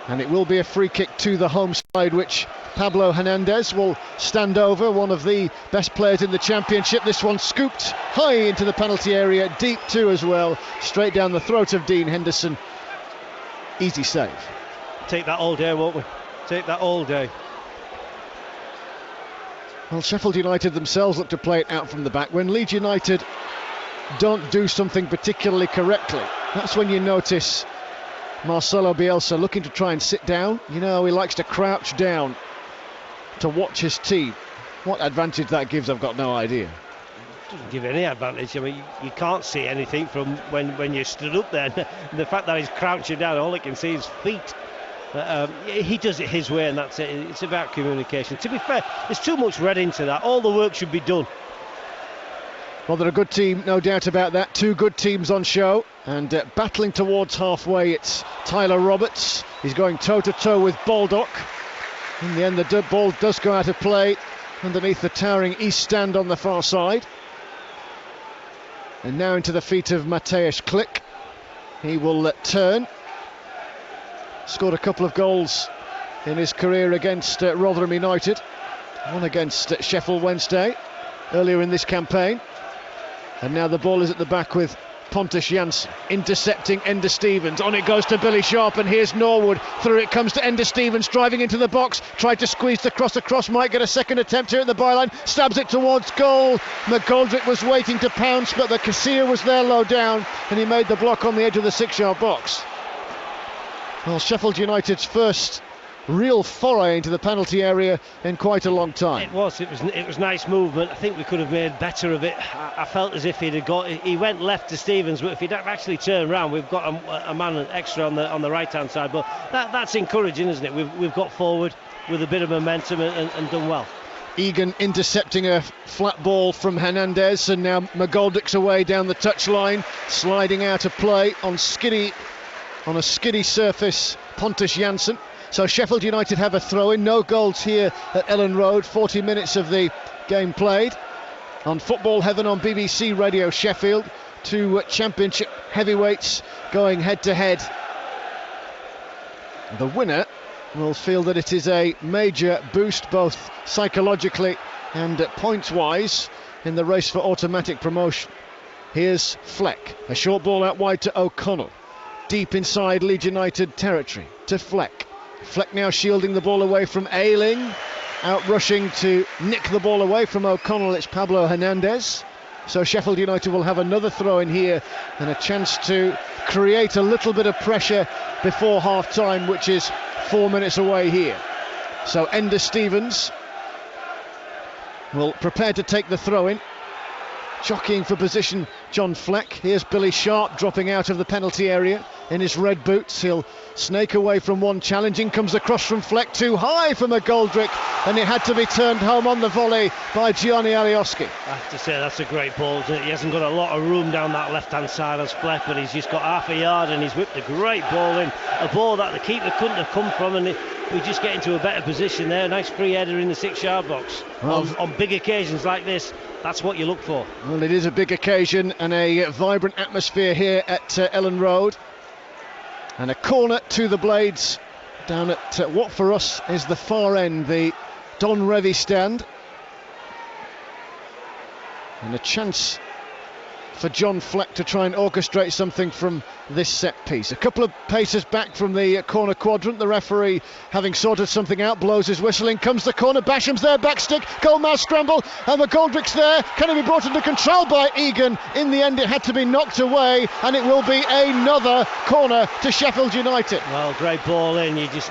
And it will be a free kick to the home side, which Pablo Hernandez will stand over, one of the best players in the Championship. This one scooped high into the penalty area, deep too as well, straight down the throat of Dean Henderson. Easy save. Take that all day, won't we? Take that all day. Well, Sheffield United themselves look to play it out from the back. When Leeds United don't do something particularly correctly, that's when you notice Marcelo Bielsa looking to try and sit down. You know, he likes to crouch down to watch his team. What advantage that gives, I've got no idea. Doesn't give any advantage. I mean, you can't see anything from when you stood up there. The fact that he's crouching down, all I can see is feet. He does it his way, and that's it. It's about communication. To be fair, there's too much read into that. All the work should be done. Well, they're a good team, no doubt about that. Two good teams on show, and battling towards halfway, it's Tyler Roberts. He's going toe-to-toe with Baldock. In the end, the ball does go out of play underneath the towering east stand on the far side. And now into the feet of Mateusz Klich. He will turn. Scored a couple of goals in his career against Rotherham United. One against Sheffield Wednesday earlier in this campaign. And now the ball is at the back with Pontus Jansson intercepting Ender Stevens. On it goes to Billy Sharp, and here's Norwood. Through it comes to Ender Stevens, driving into the box. Tried to squeeze the cross across, might get a second attempt here at the byline. Stabs it towards goal. McGoldrick was waiting to pounce, but the Casilla was there low down, and he made the block on the edge of the 6-yard box. Well, Sheffield United's first real foray into the penalty area in quite a long time. It was nice movement. I think we could have made better of it. I felt as if he went left to Stevens, but if he'd actually turned around, we've got a man extra on the right hand side. But that's encouraging, isn't it? We've got forward with a bit of momentum and done well. Egan intercepting a flat ball from Hernandez, and now McGoldrick's away down the touchline, sliding out of play on a skiddy surface, Pontus Jansson. So Sheffield United have a throw-in. No goals here at Elland Road. 40 minutes of the game played. On Football Heaven on BBC Radio Sheffield. Two Championship heavyweights going head-to-head. The winner will feel that it is a major boost, both psychologically and points-wise, in the race for automatic promotion. Here's Fleck. A short ball out wide to O'Connell. deep inside Leeds United territory to Fleck. Fleck now shielding the ball away from Ayling, out rushing to nick the ball away from O'Connell. It's Pablo Hernandez. So Sheffield United will have another throw in here and a chance to create a little bit of pressure before half time, which is 4 minutes away here. So Ender Stevens will prepare to take the throw in. Jockeying for position, John Fleck. Here's Billy Sharp dropping out of the penalty area in his red boots. He'll snake away from one, challenging, comes across from Fleck, too high for McGoldrick, and it had to be turned home on the volley by Gianni Alioski. I have to say that's a great ball, isn't it? He hasn't got a lot of room down that left-hand side as Fleck, but he's just got half a yard and he's whipped a great ball in, a ball that the keeper couldn't have come from, and we just get into a better position there. Nice free header in the 6-yard box. Well, on big occasions like this, that's what you look for. Well, it is a big occasion and a vibrant atmosphere here at Elland Road. And a corner to the Blades down at what for us is the far end, the Don Revie stand. And a chance for John Fleck to try and orchestrate something from this set piece. A couple of paces back from the corner quadrant, the referee, having sorted something out, blows his whistle. In comes the corner, Basham's there, backstick, goalmouth scramble, and McGoldrick's there. Can it be brought into control by Egan? In the end it had to be knocked away, and it will be another corner to Sheffield United. Well, great ball in. You just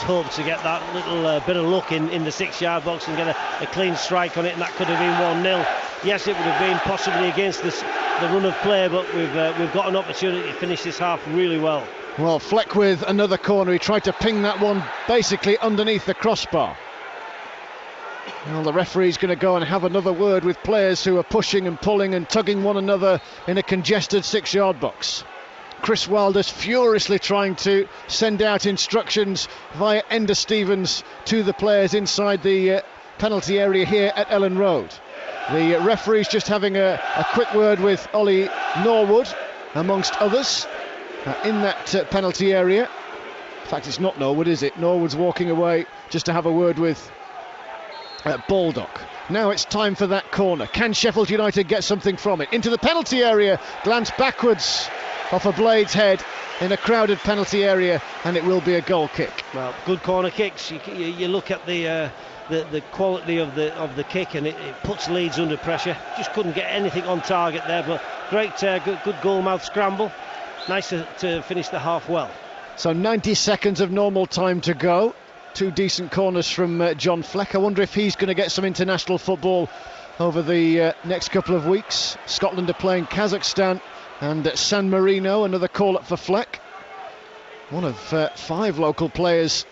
hope to get that little bit of luck in the 6-yard box and get a clean strike on it, and that could have been 1-0. Yes, it would have been possibly against the run of play, but we've got an opportunity to finish this half really well. Well, Fleck with another corner. He tried to ping that one basically underneath the crossbar. Well, the referee's going to go and have another word with players who are pushing and pulling and tugging one another in a congested 6-yard box. Chris Wilder's furiously trying to send out instructions via Ender Stevens to the players inside the penalty area here at Elland Road. The referee's just having a quick word with Ollie Norwood, amongst others, in that penalty area. In fact, it's not Norwood, is it? Norwood's walking away just to have a word with Baldock. Now it's time for that corner. Can Sheffield United get something from it? Into the penalty area, glance backwards off a Blade's head in a crowded penalty area, and it will be a goal kick. Well, good corner kicks. You look at the quality of the kick, and it puts Leeds under pressure. Just couldn't get anything on target there, but great good goalmouth scramble. Nice to finish the half well. So 90 seconds of normal time to go. Two decent corners from John Fleck. I wonder if he's going to get some international football over the next couple of weeks. Scotland are playing Kazakhstan and San Marino. Another call up for Fleck, one of 5 local players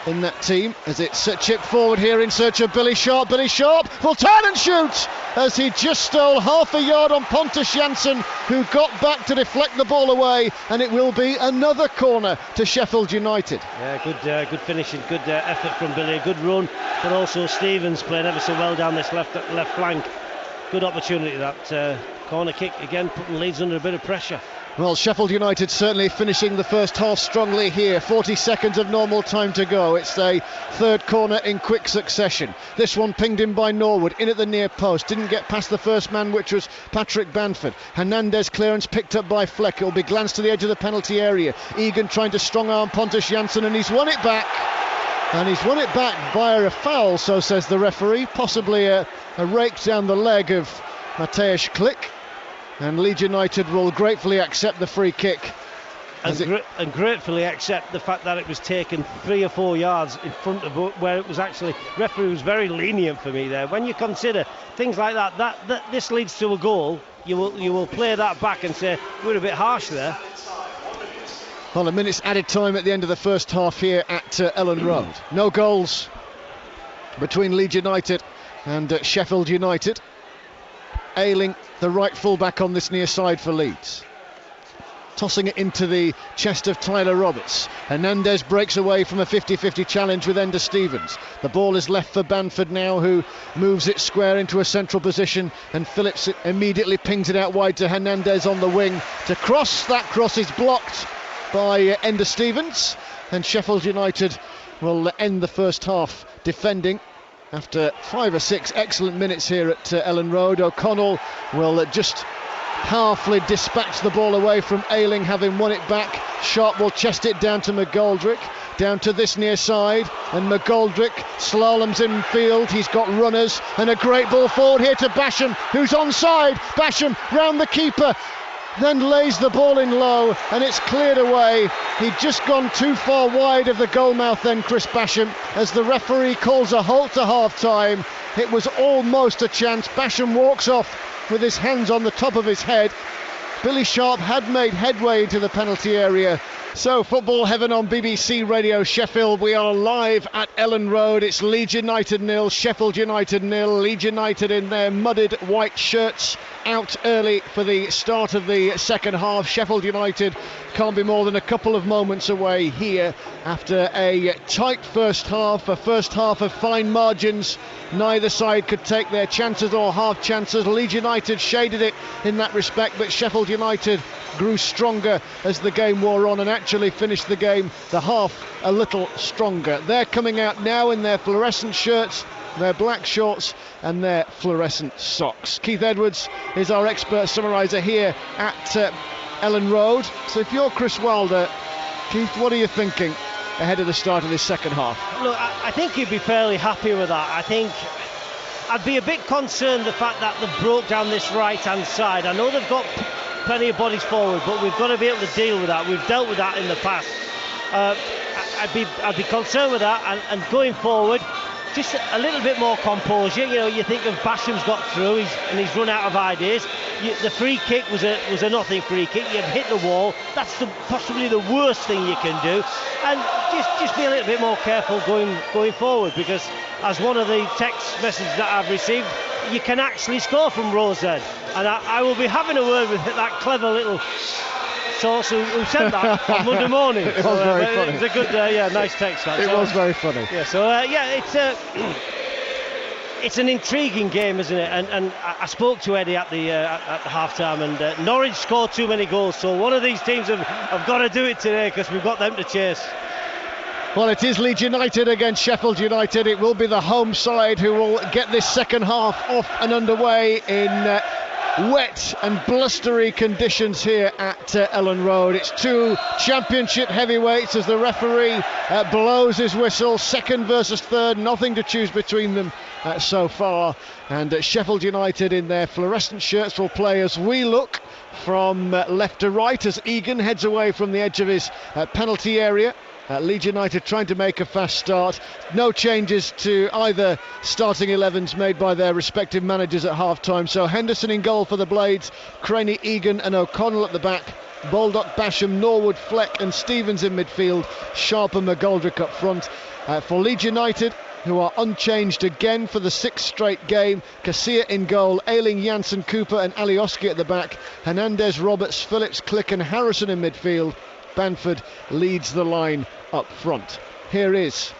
in that team, as it's chipped forward here in search of Billy Sharp. Billy Sharp will turn and shoot as he just stole half a yard on Pontus Jansson, who got back to deflect the ball away, and it will be another corner to Sheffield United. Yeah, good finishing, good effort from Billy, a good run, but also Stevens playing ever so well down this left flank. Good opportunity, that corner kick again, putting Leeds under a bit of pressure. Well, Sheffield United certainly finishing the first half strongly here. 40 seconds of normal time to go. It's a third corner in quick succession. This one pinged in by Norwood, in at the near post. Didn't get past the first man, which was Patrick Bamford. Hernandez clearance picked up by Fleck. It will be glanced to the edge of the penalty area. Egan trying to strong arm Pontus Jansson, and he's won it back. And he's won it back via a foul, so says the referee. Possibly a rake down the leg of Mateusz Klich. And Leeds United will gratefully accept the free kick. And gratefully accept the fact that it was taken 3 or 4 yards in front of where it was actually. Referee was very lenient for me there. When you consider things like that this leads to a goal, you will play that back and say we're a bit harsh there. Well, a minute's added time at the end of the first half here at Elland Road. No goals between Leeds United and Sheffield United. Ayling, the right fullback on this near side for Leeds. Tossing it into the chest of Tyler Roberts. Hernandez breaks away from a 50-50 challenge with Ender Stevens. The ball is left for Bamford now, who moves it square into a central position, and Phillips immediately pings it out wide to Hernandez on the wing to cross. That cross is blocked by Ender Stevens, and Sheffield United will end the first half defending. After 5 or 6 excellent minutes here at Elland Road, O'Connell will just powerfully dispatched the ball away from Ayling, having won it back. Sharp will chest it down to McGoldrick, down to this near side, and McGoldrick slaloms in field. He's got runners, and a great ball forward here to Basham, who's onside. Basham round the keeper, then lays the ball in low, and it's cleared away. He'd just gone too far wide of the goal mouth then, Chris Basham, as the referee calls a halt to half-time. It was almost a chance. Basham walks off with his hands on the top of his head. Billy Sharp had made headway into the penalty area. So, football heaven on BBC Radio Sheffield. We are live at Elland Road. It's Leeds United 0, Sheffield United 0. Leeds United in their mudded white shirts out early for the start of the second half. Sheffield United can't be more than a couple of moments away here after a tight first half, a first half of fine margins. Neither side could take their chances or half chances. Leeds United shaded it in that respect, but Sheffield United grew stronger as the game wore on and actually finished the game, the half, a little stronger. They're coming out now in their fluorescent shirts, their black shorts and their fluorescent socks. Keith Edwards is our expert summariser here at Elland Road. So if you're Chris Wilder, Keith, what are you thinking ahead of the start of this second half? Look, I think you'd be fairly happy with that. I think I'd be a bit concerned the fact that they've broke down this right-hand side. I know they've got plenty of bodies forward, but we've got to be able to deal with that. We've dealt with that in the past. I'd be concerned with that, and going forward, just a little bit more composure. You know, you think of Basham's got through, he's run out of ideas. The free kick was a nothing free kick. You've hit the wall. That's possibly the worst thing you can do. And just be a little bit more careful going forward, because as one of the text messages that I've received, you can actually score from Rosehead. And I will be having a word with that clever little source who sent that on Monday morning. It was very funny. It was a good, nice text. That. It was very funny. Yeah, so it's an intriguing game, isn't it? And I spoke to Eddie at the half-time, and Norwich scored too many goals, so one of these teams have got to do it today, because we've got them to chase. Well, it is Leeds United against Sheffield United. It will be the home side who will get this second half off and underway in wet and blustery conditions here at Elland Road. It's two championship heavyweights as the referee blows his whistle. Second versus third, nothing to choose between them so far. And Sheffield United in their fluorescent shirts will play as we look from left to right as Egan heads away from the edge of his penalty area. Leeds United trying to make a fast start. No changes to either starting 11s made by their respective managers at half-time. So Henderson in goal for the Blades, Craney, Egan and O'Connell at the back. Baldock, Basham, Norwood, Fleck and Stevens in midfield. Sharp and McGoldrick up front. For Leeds United, who are unchanged again for the sixth straight game. Casilla in goal, Ayling, Janssen, Cooper and Alioski at the back. Hernandez, Roberts, Phillips, Click and Harrison in midfield. Bamford leads the line up front. Here is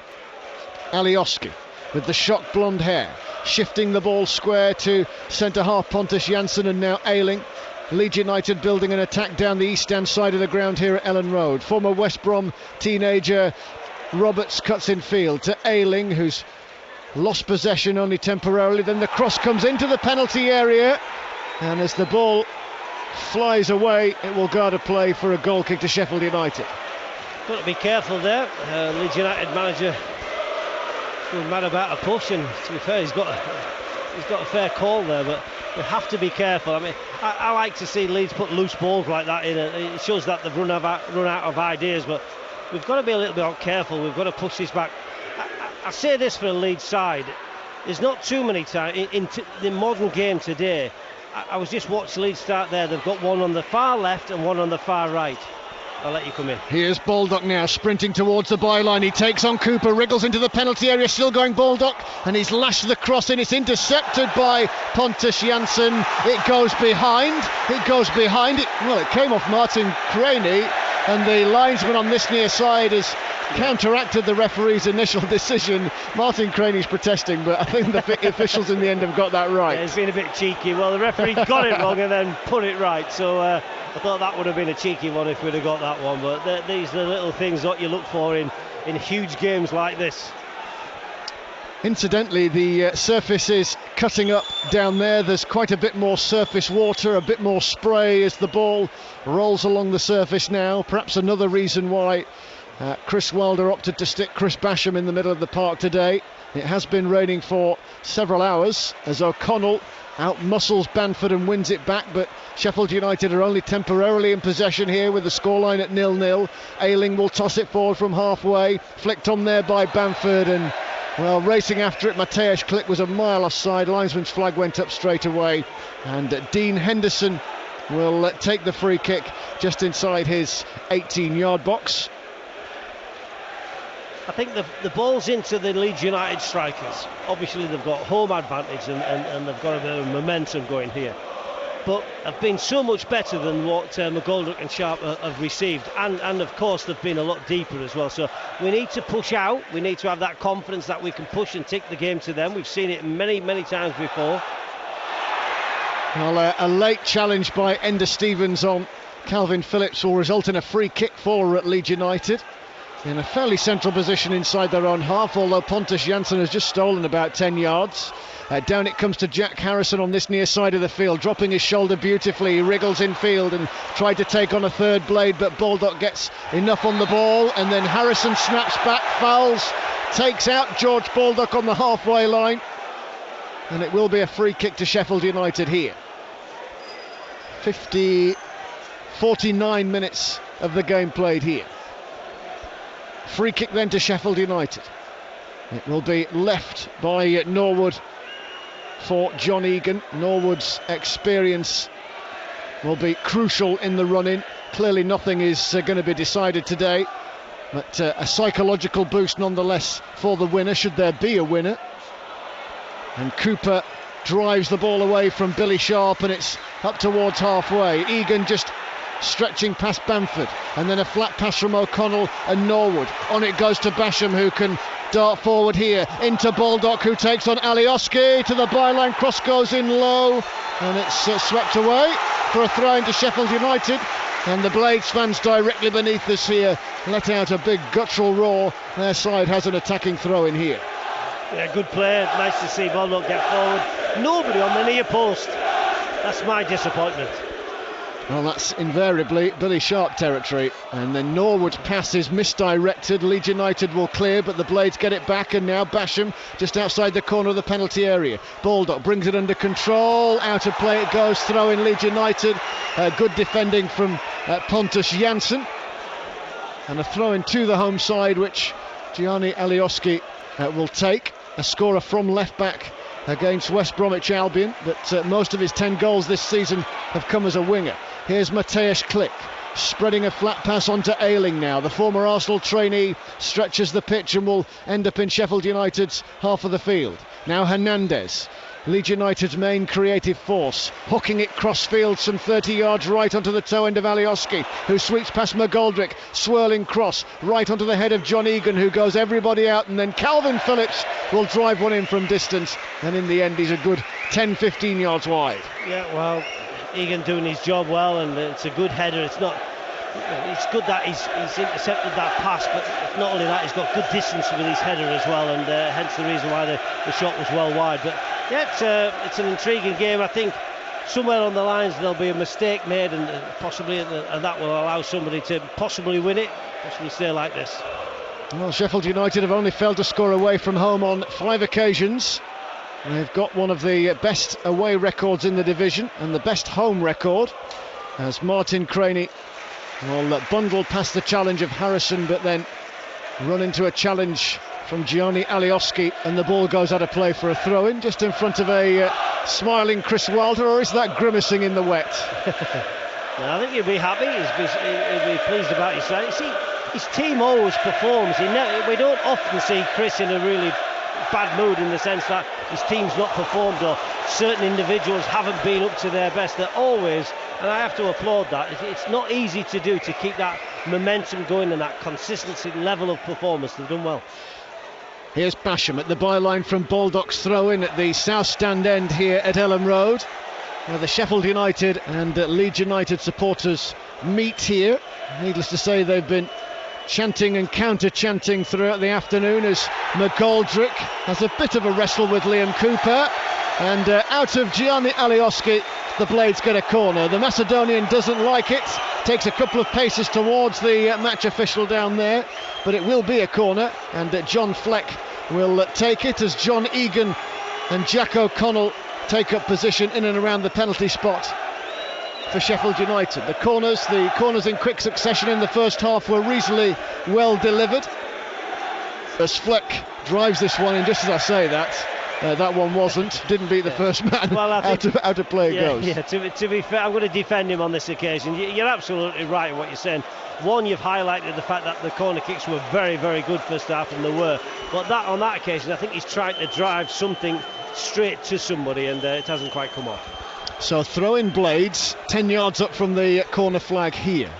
Alioski with the shock blonde hair, shifting the ball square to centre-half Pontus Jansson and now Ayling. Leeds United building an attack down the east-hand side of the ground here at Elland Road. Former West Brom teenager Roberts cuts in field to Ayling, who's lost possession only temporarily. Then the cross comes into the penalty area, and as the ball flies away, it will guard a play for a goal kick to Sheffield United. Got to be careful there. Leeds United manager was mad about a push, and to be fair, he's got a fair call there, but we have to be careful. I mean, I like to see Leeds put loose balls like that in. It shows that they've run out of ideas, but we've got to be a little bit more careful. We've got to push this back. I say this for the Leeds side: there's not too many times in the modern game today. I was just watching Leeds start there. They've got one on the far left and one on the far right. I'll let you come in. Here's Baldock now, sprinting towards the byline. He takes on Cooper, wriggles into the penalty area, still going Baldock, and he's lashed the cross in. It's intercepted by Pontus Jansson. It goes behind. Well, it came off Martin Craney, and the linesman on this near side has counteracted the referee's initial decision. Martin Craney's protesting, but I think the officials in the end have got that right. Yeah, it's been a bit cheeky. Well, the referee got it wrong and then put it right, so I thought that would have been a cheeky one if we'd have got that one, but these are the little things that you look for in huge games like this. Incidentally, the surface is cutting up down there. There's quite a bit more surface water, a bit more spray as the ball rolls along the surface now. Perhaps another reason why Chris Wilder opted to stick Chris Basham in the middle of the park today. It has been raining for several hours as O'Connell out-muscles Bamford and wins it back, but Sheffield United are only temporarily in possession here with the scoreline at 0-0. Ayling will toss it forward from halfway, flicked on there by Bamford, and well, racing after it, Mateusz Klich was a mile offside. Linesman's flag went up straight away, and Dean Henderson will take the free kick just inside his 18-yard box. I think the ball's into the Leeds United strikers. Obviously they've got home advantage and they've got a bit of momentum going here, but have been so much better than what McGoldrick and Sharp have received, and of course they've been a lot deeper as well. So we need to push out, we need to have that confidence that we can push and take the game to them. We've seen it many times before. Well, a late challenge by Enda Stevens on Calvin Phillips will result in a free kick for Leeds United in a fairly central position inside their own half, although Pontus Jansson has just stolen about 10 yards. Down it comes to Jack Harrison on this near side of the field, dropping his shoulder beautifully. He wriggles in field and tried to take on a third blade, but Baldock gets enough on the ball, and then Harrison snaps back, fouls, takes out George Baldock on the halfway line, and it will be a free kick to Sheffield United here. 49 minutes of the game played here. Free kick then to Sheffield United. It will be left by Norwood for John Egan. Norwood's experience will be crucial in the run-in. Clearly nothing is going to be decided today, but a psychological boost nonetheless for the winner, should there be a winner. And Cooper drives the ball away from Billy Sharp, and it's up towards halfway. Egan just stretching past Bamford, and then a flat pass from O'Connell and Norwood. On it goes to Basham, who can dart forward here into Baldock, who takes on Alioski to the byline. Cross goes in low, and it's swept away for a throw into Sheffield United. And the Blades fans directly beneath us here let out a big guttural roar. Their side has an attacking throw in here. Yeah, good play. Nice to see Baldock get forward. Nobody on the near post. That's my disappointment. Well, that's invariably Billy Sharp territory, and then Norwood's pass is misdirected. Leeds United will clear, but the Blades get it back, and now Basham just outside the corner of the penalty area. Baldock brings it under control, out of play it goes, throw in Leeds United. Good defending from Pontus Jansson, and a throw in to the home side, which Gianni Alioski will take. A scorer from left back against West Bromwich Albion, but most of his 10 goals this season have come as a winger. Here's Mateusz Klich spreading a flat pass onto Ayling now. The former Arsenal trainee stretches the pitch and will end up in Sheffield United's half of the field. Now Hernandez, Leeds United's main creative force, hooking it cross-field some 30 yards right onto the toe end of Alioski, who sweeps past McGoldrick, swirling cross right onto the head of John Egan, who goes everybody out, and then Calvin Phillips will drive one in from distance, and in the end he's a good 10-15 yards wide. Yeah, well, Egan doing his job well, and it's a good header. It's good that he's intercepted that pass, but not only that, he's got good distance with his header as well, and hence the reason why the shot was well wide. But yeah, it's an intriguing game. I think somewhere on the lines there'll be a mistake made, and possibly and that will allow somebody to possibly win it, possibly stay like this. Well, Sheffield United have only failed to score away from home on 5 occasions. They've got one of the best away records in the division and the best home record, as Martin Craney will bundle past the challenge of Harrison, but then run into a challenge from Gianni Alioski, and the ball goes out of play for a throw-in just in front of a smiling Chris Wilder. Or is that grimacing in the wet? No, I think he'll be happy. He'll be pleased about his side. See, his team always performs. We don't often see Chris in a really bad mood, in the sense that his team's not performed or certain individuals haven't been up to their best. They're always, and I have to applaud that, it's not easy to do, to keep that momentum going and that consistency level of performance. They've done well. Here's Basham at the byline from Baldock's throw-in at the south stand end here at Elland Road, where the Sheffield United and Leeds United supporters meet here. Needless to say, they've been chanting and counter-chanting throughout the afternoon as McGoldrick has a bit of a wrestle with Liam Cooper, and out of Gianni Alioski, the Blades get a corner. The Macedonian doesn't like it, takes a couple of paces towards the match official down there, but it will be a corner, and John Fleck will take it as John Egan and Jack O'Connell take up position in and around the penalty spot for Sheffield United. The corners in quick succession in the first half were reasonably well delivered, as Fleck drives this one in. Just as I say that one didn't beat the first man. Well, out of play goes. Yeah, to be fair, I'm going to defend him on this occasion. You're absolutely right in what you're saying. One, you've highlighted the fact that the corner kicks were very, very good first half, and they were. But on that occasion, I think he's trying to drive something straight to somebody, and it hasn't quite come off. So throw in Blades, 10 yards up from the corner flag here.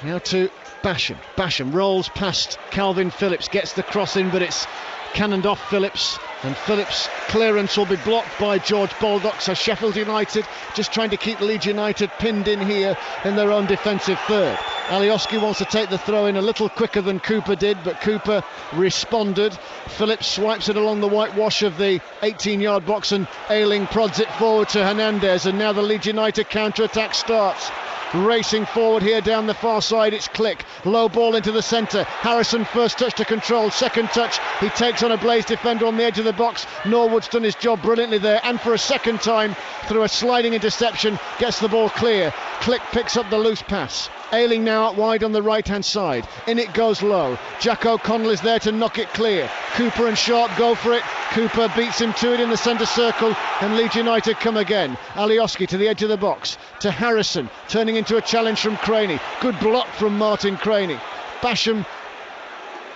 Now to Basham. Basham rolls past Calvin Phillips, gets the cross in, but it's cannoned off Phillips, and Phillips' clearance will be blocked by George Baldock. So Sheffield United just trying to keep Leeds United pinned in here in their own defensive third. Alioski wants to take the throw in a little quicker than Cooper did, but Cooper responded. Phillips swipes it along the whitewash of the 18-yard box, and Ayling prods it forward to Hernandez, and now the Leeds United counter-attack starts. Racing forward here down the far side, it's Click, low ball into the centre. Harrison first touch to control, second touch he takes on a Blaze defender on the edge of the box. Norwood's done his job brilliantly there, and for a second time through a sliding interception gets the ball clear. Click picks up the loose pass. Ayling now out wide on the right hand side, in it goes low. Jack O'Connell is there to knock it clear. Cooper and Sharp go for it. Cooper beats him to it in the centre circle, and Leeds United come again. Alioski to the edge of the box, to Harrison, turning into a challenge from Craney. Good block from Martin Craney. Basham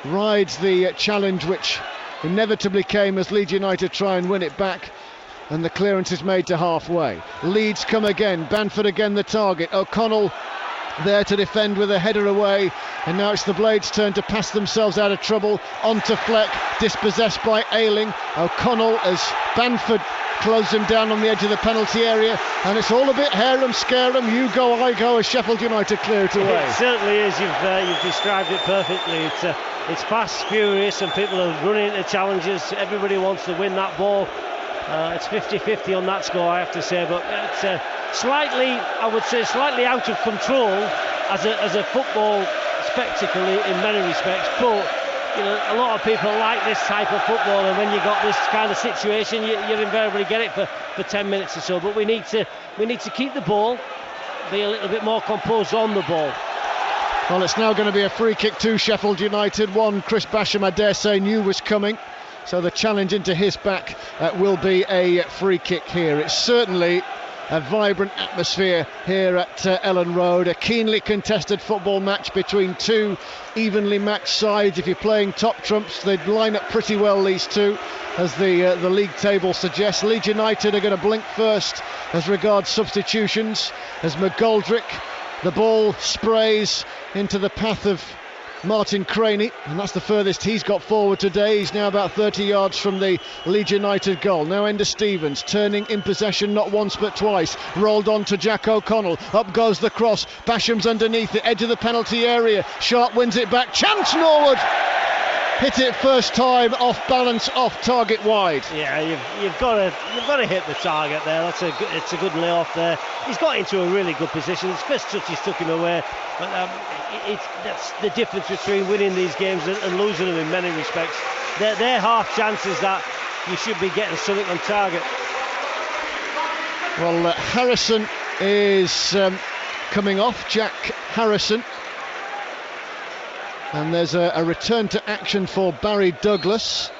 rides the challenge, which inevitably came as Leeds United try and win it back, and the clearance is made to halfway. Leeds come again, Banford again the target. O'Connell there to defend with a header away, and now it's the Blades' turn to pass themselves out of trouble. Onto Fleck, dispossessed by Ayling. O'Connell as Banford closes him down on the edge of the penalty area, and it's all a bit harum-scarum, you go, I go, as Sheffield United clear it away. It certainly is. You've described it perfectly. It's fast, furious, and people are running into challenges. Everybody wants to win that ball. It's 50-50 on that score, I have to say, but it's slightly out of control as a football spectacle in many respects. But a lot of people like this type of football, and when you got this kind of situation, you invariably get it for 10 minutes or so. But we need to keep the ball, be a little bit more composed on the ball. Well, it's now going to be a free kick to Sheffield United. One Chris Basham, I dare say, knew was coming. So the challenge into his back will be a free kick here. It's certainly a vibrant atmosphere here at Elland Road. A keenly contested football match between two evenly matched sides. If you're playing top trumps, they'd line up pretty well, these two, as the league table suggests. Leeds United are going to blink first as regards substitutions, as McGoldrick, the ball sprays into the path of Martin Craney, and that's the furthest he's got forward today. He's now about 30 yards from the Leeds United goal. Now Enda Stevens turning in possession not once but twice. Rolled on to Jack O'Connell. Up goes the cross. Basham's underneath the edge of the penalty area. Sharp wins it back. Chance Norwood! Hit it first time, off balance, off target wide. Yeah, you've got to hit the target there. It's a good layoff there. He's got into a really good position. His first touch he's took him away, but that's the difference between winning these games and losing them in many respects. They're half chances that you should be getting something on target. Well, Harrison is coming off, Jack Harrison. And there's a return to action for Barry Douglas,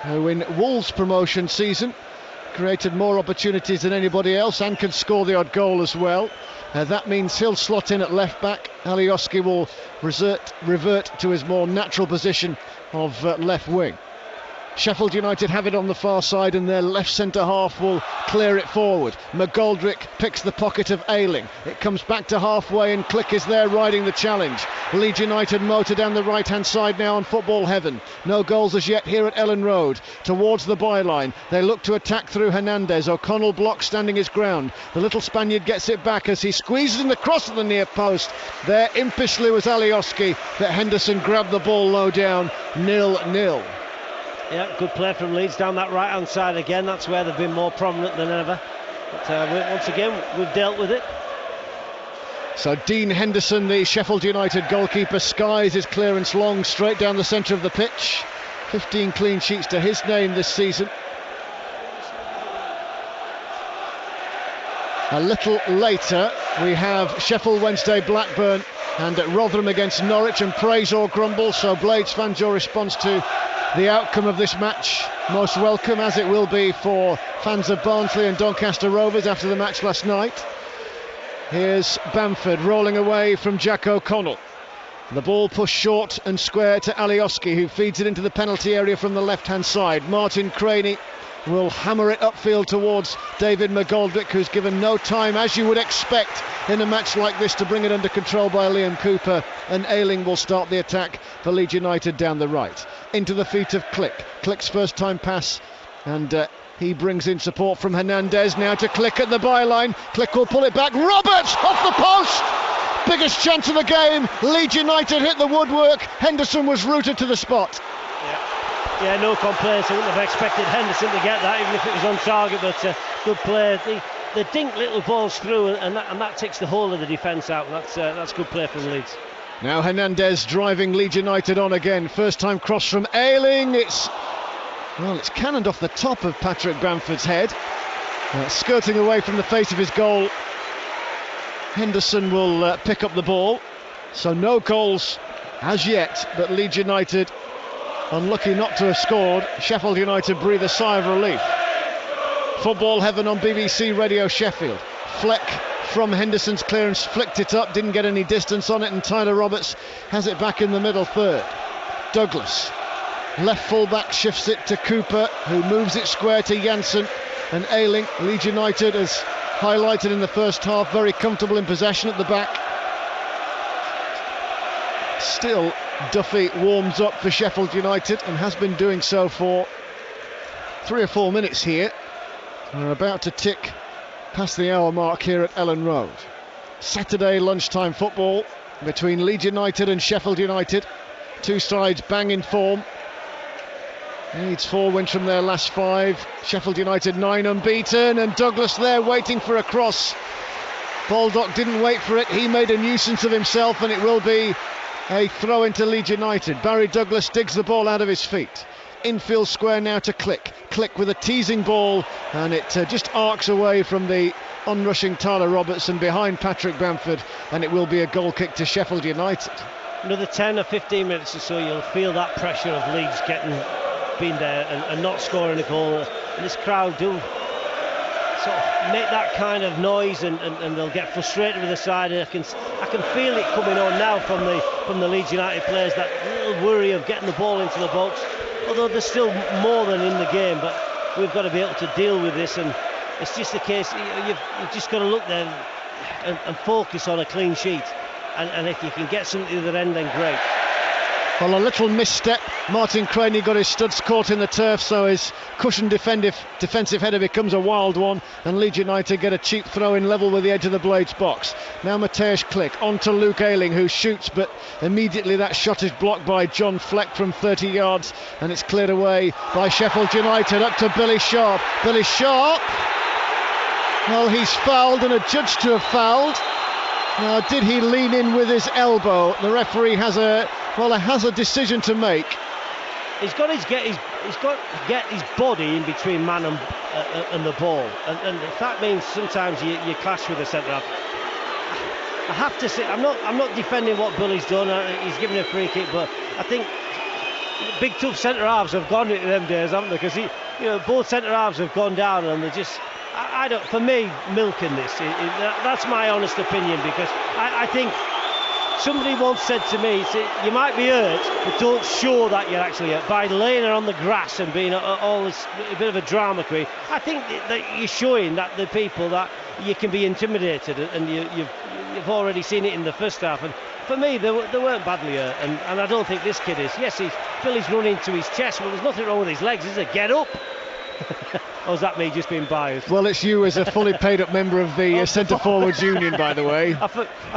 who in Wolves' promotion season created more opportunities than anybody else and can score the odd goal as well. That means he'll slot in at left back. Alioski will revert to his more natural position of left wing. Sheffield United have it on the far side, and their left centre half will clear it forward. McGoldrick picks the pocket of Ayling. It comes back to halfway, and Click is there riding the challenge. Leeds United motor down the right hand side now on football heaven. No goals as yet here at Elland Road. Towards the byline, they look to attack through Hernandez. O'Connell blocks, standing his ground. The little Spaniard gets it back as he squeezes in the cross at the near post. There impishly was Alioski, but Henderson grabbed the ball low down. 0-0. Yeah, good play from Leeds down that right hand side again. That's where they've been more prominent than ever, but once again we've dealt with it. So Dean Henderson, the Sheffield United goalkeeper, skies his clearance long straight down the centre of the pitch. 15 clean sheets to his name this season. A little later we have Sheffield Wednesday Blackburn, and at Rotherham against Norwich, and praise or grumble. So Blades fans, your response to the outcome of this match most welcome, as it will be for fans of Barnsley and Doncaster Rovers after the match last night. Here's Bamford rolling away from Jack O'Connell. The ball pushed short and square to Alioski, who feeds it into the penalty area from the left hand side. Martin Craney will hammer it upfield towards David McGoldrick, who's given no time, as you would expect in a match like this, to bring it under control by Liam Cooper, and Ayling will start the attack for Leeds United down the right. Into the feet of Click. Click's first time pass, and he brings in support from Hernandez. Now to Click at the byline. Click will pull it back. Roberts off the post! Biggest chance of the game. Leeds United hit the woodwork. Henderson was rooted to the spot. Yeah, no complaints. I wouldn't have expected Henderson to get that, even if it was on target, but good play. They dink little balls through, and that takes the whole of the defence out. That's good play from Leeds. Now Hernandez driving Leeds United on again. First time cross from Ayling. It's cannoned off the top of Patrick Bamford's head, skirting away from the face of his goal. Henderson will pick up the ball. So no goals as yet, but Leeds United unlucky not to have scored. Sheffield United breathe a sigh of relief. Football heaven on BBC Radio Sheffield. Fleck from Henderson's clearance flicked it up, didn't get any distance on it, and Tyler Roberts has it back in the middle third. Douglas, left full-back, shifts it to Cooper, who moves it square to Janssen, and Ayling. Leeds United, as highlighted in the first half, very comfortable in possession at the back. Still, Duffy warms up for Sheffield United and has been doing so for 3 or 4 minutes here. We're about to tick past the hour mark here at Elland Road. Saturday lunchtime football between Leeds United and Sheffield United. Two sides bang in form. Leeds 4 wins from their last 5. Sheffield United 9 unbeaten, and Douglas there waiting for a cross. Baldock didn't wait for it. He made a nuisance of himself, and it will be a throw into Leeds United. Barry Douglas digs the ball out of his feet. Infield square now to Click. Click with a teasing ball, and it just arcs away from the onrushing Tyler Roberts and behind Patrick Bamford, and it will be a goal kick to Sheffield United. Another 10 or 15 minutes or so, you'll feel that pressure of Leeds being there and not scoring a goal. And this crowd do sort of make that kind of noise, and they'll get frustrated with the side. And I can feel it coming on now from the Leeds United players, that little worry of getting the ball into the box. Although there's still more than in the game, but we've got to be able to deal with this, and it's just a case you've just got to look there and focus on a clean sheet, and if you can get something to the other end, then great. Well, a little misstep. Martin Craney got his studs caught in the turf, so his cushioned defensive header becomes a wild one, and Leeds United get a cheap throw in level with the edge of the Blades box. Now Mateusz Click on to Luke Ayling, who shoots, but immediately that shot is blocked by John Fleck from 30 yards, and it's cleared away by Sheffield United. Up to Billy Sharp. Billy Sharp, well, he's fouled and adjudged to have fouled. Now, did he lean in with his elbow? The referee has a decision to make. He's got to get his body in between man and the ball, and if that means sometimes you clash with the centre half. I have to say, I'm not defending what Billy's done. He's given a free kick, but I think big tough centre halves have gone into them days, haven't they? Because both centre halves have gone down, and they're just. I don't. For me, milking this. That's my honest opinion, because I think somebody once said to me, you might be hurt, but don't show that you're actually hurt. By laying her on the grass and being all this a bit of a drama queen, I think that you're showing that the people that you can be intimidated, and you've already seen it in the first half. And for me, they weren't badly hurt, and I don't think this kid is. Yes, Billy's run into his chest, but there's nothing wrong with his legs, is there? Get up! Or is that me just being biased? Well, it's you as a fully paid up member of the Centre Forwards Union, by the way. I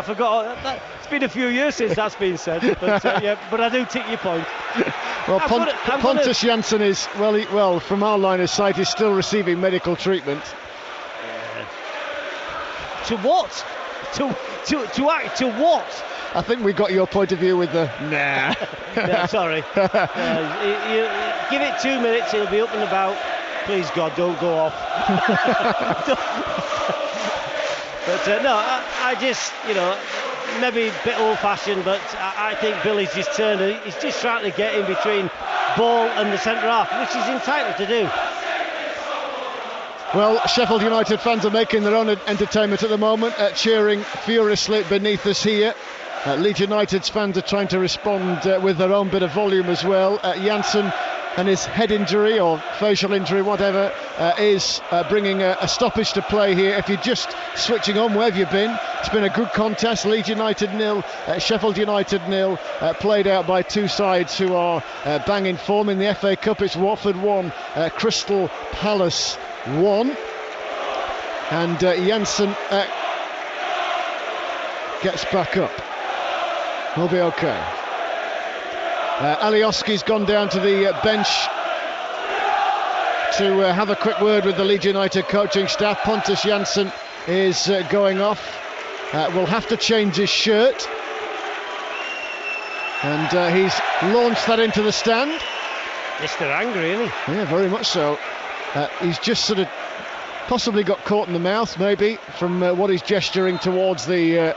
forgot. It's been a few years since that's been said, but but I do take your point. Well, Pontus Jansson is, from our line of sight, is still receiving medical treatment. To what? To what? I think we got your point of view with the nah. No, sorry. Give it 2 minutes, he'll be up and about. Please God, don't go off. But no, I just, maybe a bit old-fashioned, but I think Billy's just turned. He's just trying to get in between ball and the centre half, which he's entitled to do. Well, Sheffield United fans are making their own entertainment at the moment, cheering furiously beneath us here. Leeds United's fans are trying to respond with their own bit of volume as well. Jansson and his head injury or facial injury, whatever, is bringing a stoppage to play here. If you're just switching on, where have you been? It's been a good contest. Leeds United 0, Sheffield United 0, played out by two sides who are banging form. In the FA Cup, it's Watford 1, Crystal Palace 1, and Jansson gets back up. He'll be okay. Alioski's gone down to the bench to have a quick word with the Leeds United coaching staff. Pontus Jansson is going off. Will have to change his shirt, and he's launched that into the stand. Mr. Angry, isn't he? Yeah, very much so. He's just sort of possibly got caught in the mouth, maybe, from what he's gesturing towards the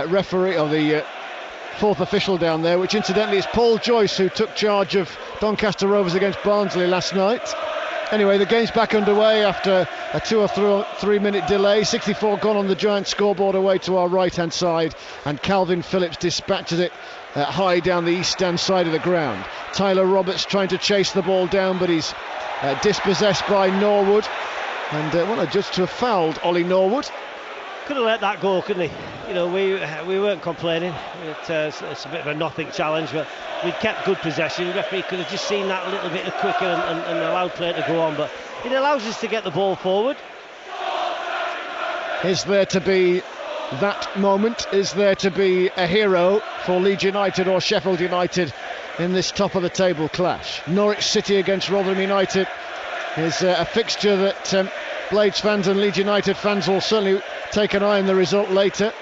referee, or the fourth official down there, which incidentally is Paul Joyce, who took charge of Doncaster Rovers against Barnsley last night. Anyway, the game's back underway after a 2 or 3 minute delay. 64 gone on the giant scoreboard away to our right hand side, and Calvin Phillips dispatches it high down the east stand side of the ground. Tyler Roberts trying to chase the ball down, but he's dispossessed by Norwood, and a judge to have fouled Ollie Norwood. Could have let that go, couldn't he? We weren't complaining. It's a bit of a nothing challenge, but we kept good possession. The referee could have just seen that a little bit quicker and allowed play to go on, but it allows us to get the ball forward. Is there to be that moment? Is there to be a hero for Leeds United or Sheffield United in this top of the table clash? Norwich City against Rotherham United is a fixture that Blades fans and Leeds United fans will certainly take an eye on the result later.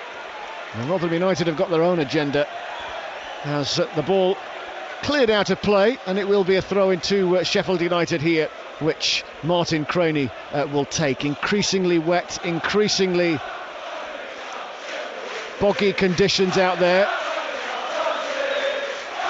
And Rotherham United have got their own agenda as the ball cleared out of play, and it will be a throw into Sheffield United here, which Martin Craney will take. Increasingly wet, increasingly boggy conditions out there,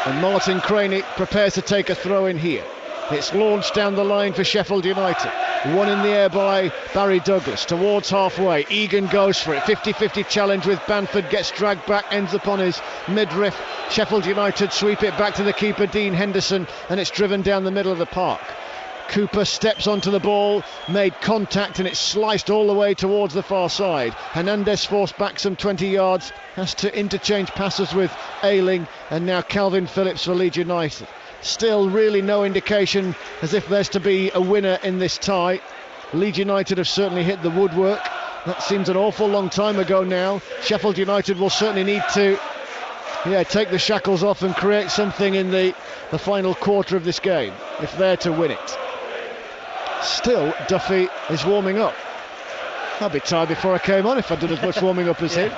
and Martin Craney prepares to take a throw in here. It's launched down the line for Sheffield United. One in the air by Barry Douglas towards halfway. Egan goes for it. 50-50 challenge with Bamford, gets dragged back, ends up on his midriff. Sheffield United sweep it back to the keeper Dean Henderson, and it's driven down the middle of the park. Cooper steps onto the ball, made contact, and it's sliced all the way towards the far side. Hernandez forced back some 20 yards, has to interchange passes with Ayling, and now Calvin Phillips for Leeds United. Still really no indication as if there's to be a winner in this tie. Leeds United have certainly hit the woodwork. That seems an awful long time ago now. Sheffield United will certainly need to take the shackles off and create something in the final quarter of this game if they're to win it. Still, Duffy is warming up. I'd be tired before I came on if I'd done as much warming up as him.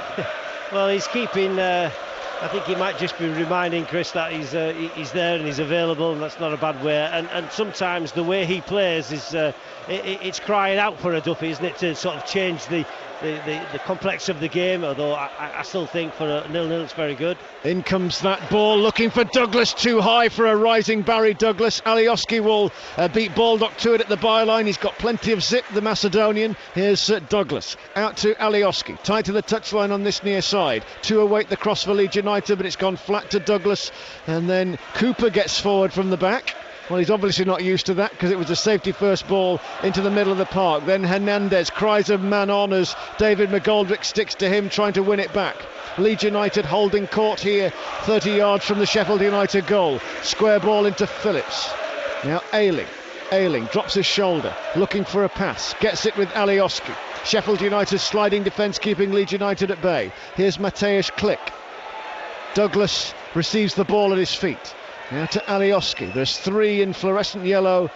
Well, he's keeping... I think he might just be reminding Chris that he's there and he's available, and that's not a bad way. And sometimes the way he plays is it's crying out for a Duffy, isn't it, to sort of change the the complex of the game, although I still think for a 0-0 it's very good. In comes that ball, looking for Douglas, too high for a rising Barry Douglas. Alioski will beat Baldock to it at the byline. He's got plenty of zip, the Macedonian. Here's Douglas, out to Alioski, tied to the touchline on this near side. To await the cross for Leeds United, but it's gone flat to Douglas, and then Cooper gets forward from the back. Well, he's obviously not used to that because it was a safety first ball into the middle of the park. Then Hernandez cries of man on as David McGoldrick sticks to him, trying to win it back. Leeds United holding court here, 30 yards from the Sheffield United goal. Square ball into Phillips. Now Ayling drops his shoulder, looking for a pass, gets it with Alioski. Sheffield United sliding defence, keeping Leeds United at bay. Here's Mateusz Klich. Douglas receives the ball at his feet. Now to Alioski. There's 3 in fluorescent yellow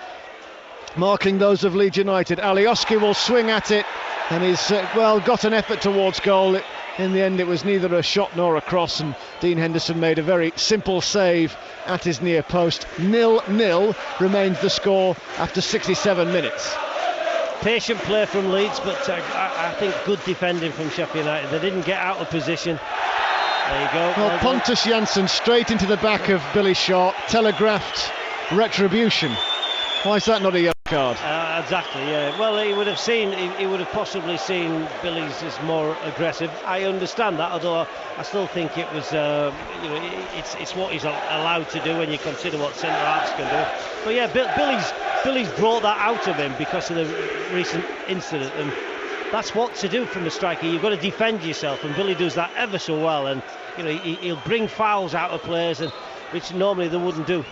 marking those of Leeds United. Alioski will swing at it, and he's got an effort towards goal. In the end, it was neither a shot nor a cross, and Dean Henderson made a very simple save at his near post. 0-0 remains the score after 67 minutes. Patient play from Leeds, but I think good defending from Sheffield United. They didn't get out of position. There you go. Well, Pontus Jansson straight into the back of Billy Sharp, telegraphed retribution. Why is that not a yellow card? Exactly, yeah. Well, he would have possibly seen Billy's as more aggressive. I understand that, although I still think it was, it's what he's allowed to do when you consider what centre halves can do. But yeah, Billy's brought that out of him because of the recent incident, and that's what to do from the striker. You've got to defend yourself, and Billy does that ever so well. And he'll bring fouls out of players, and which normally they wouldn't do.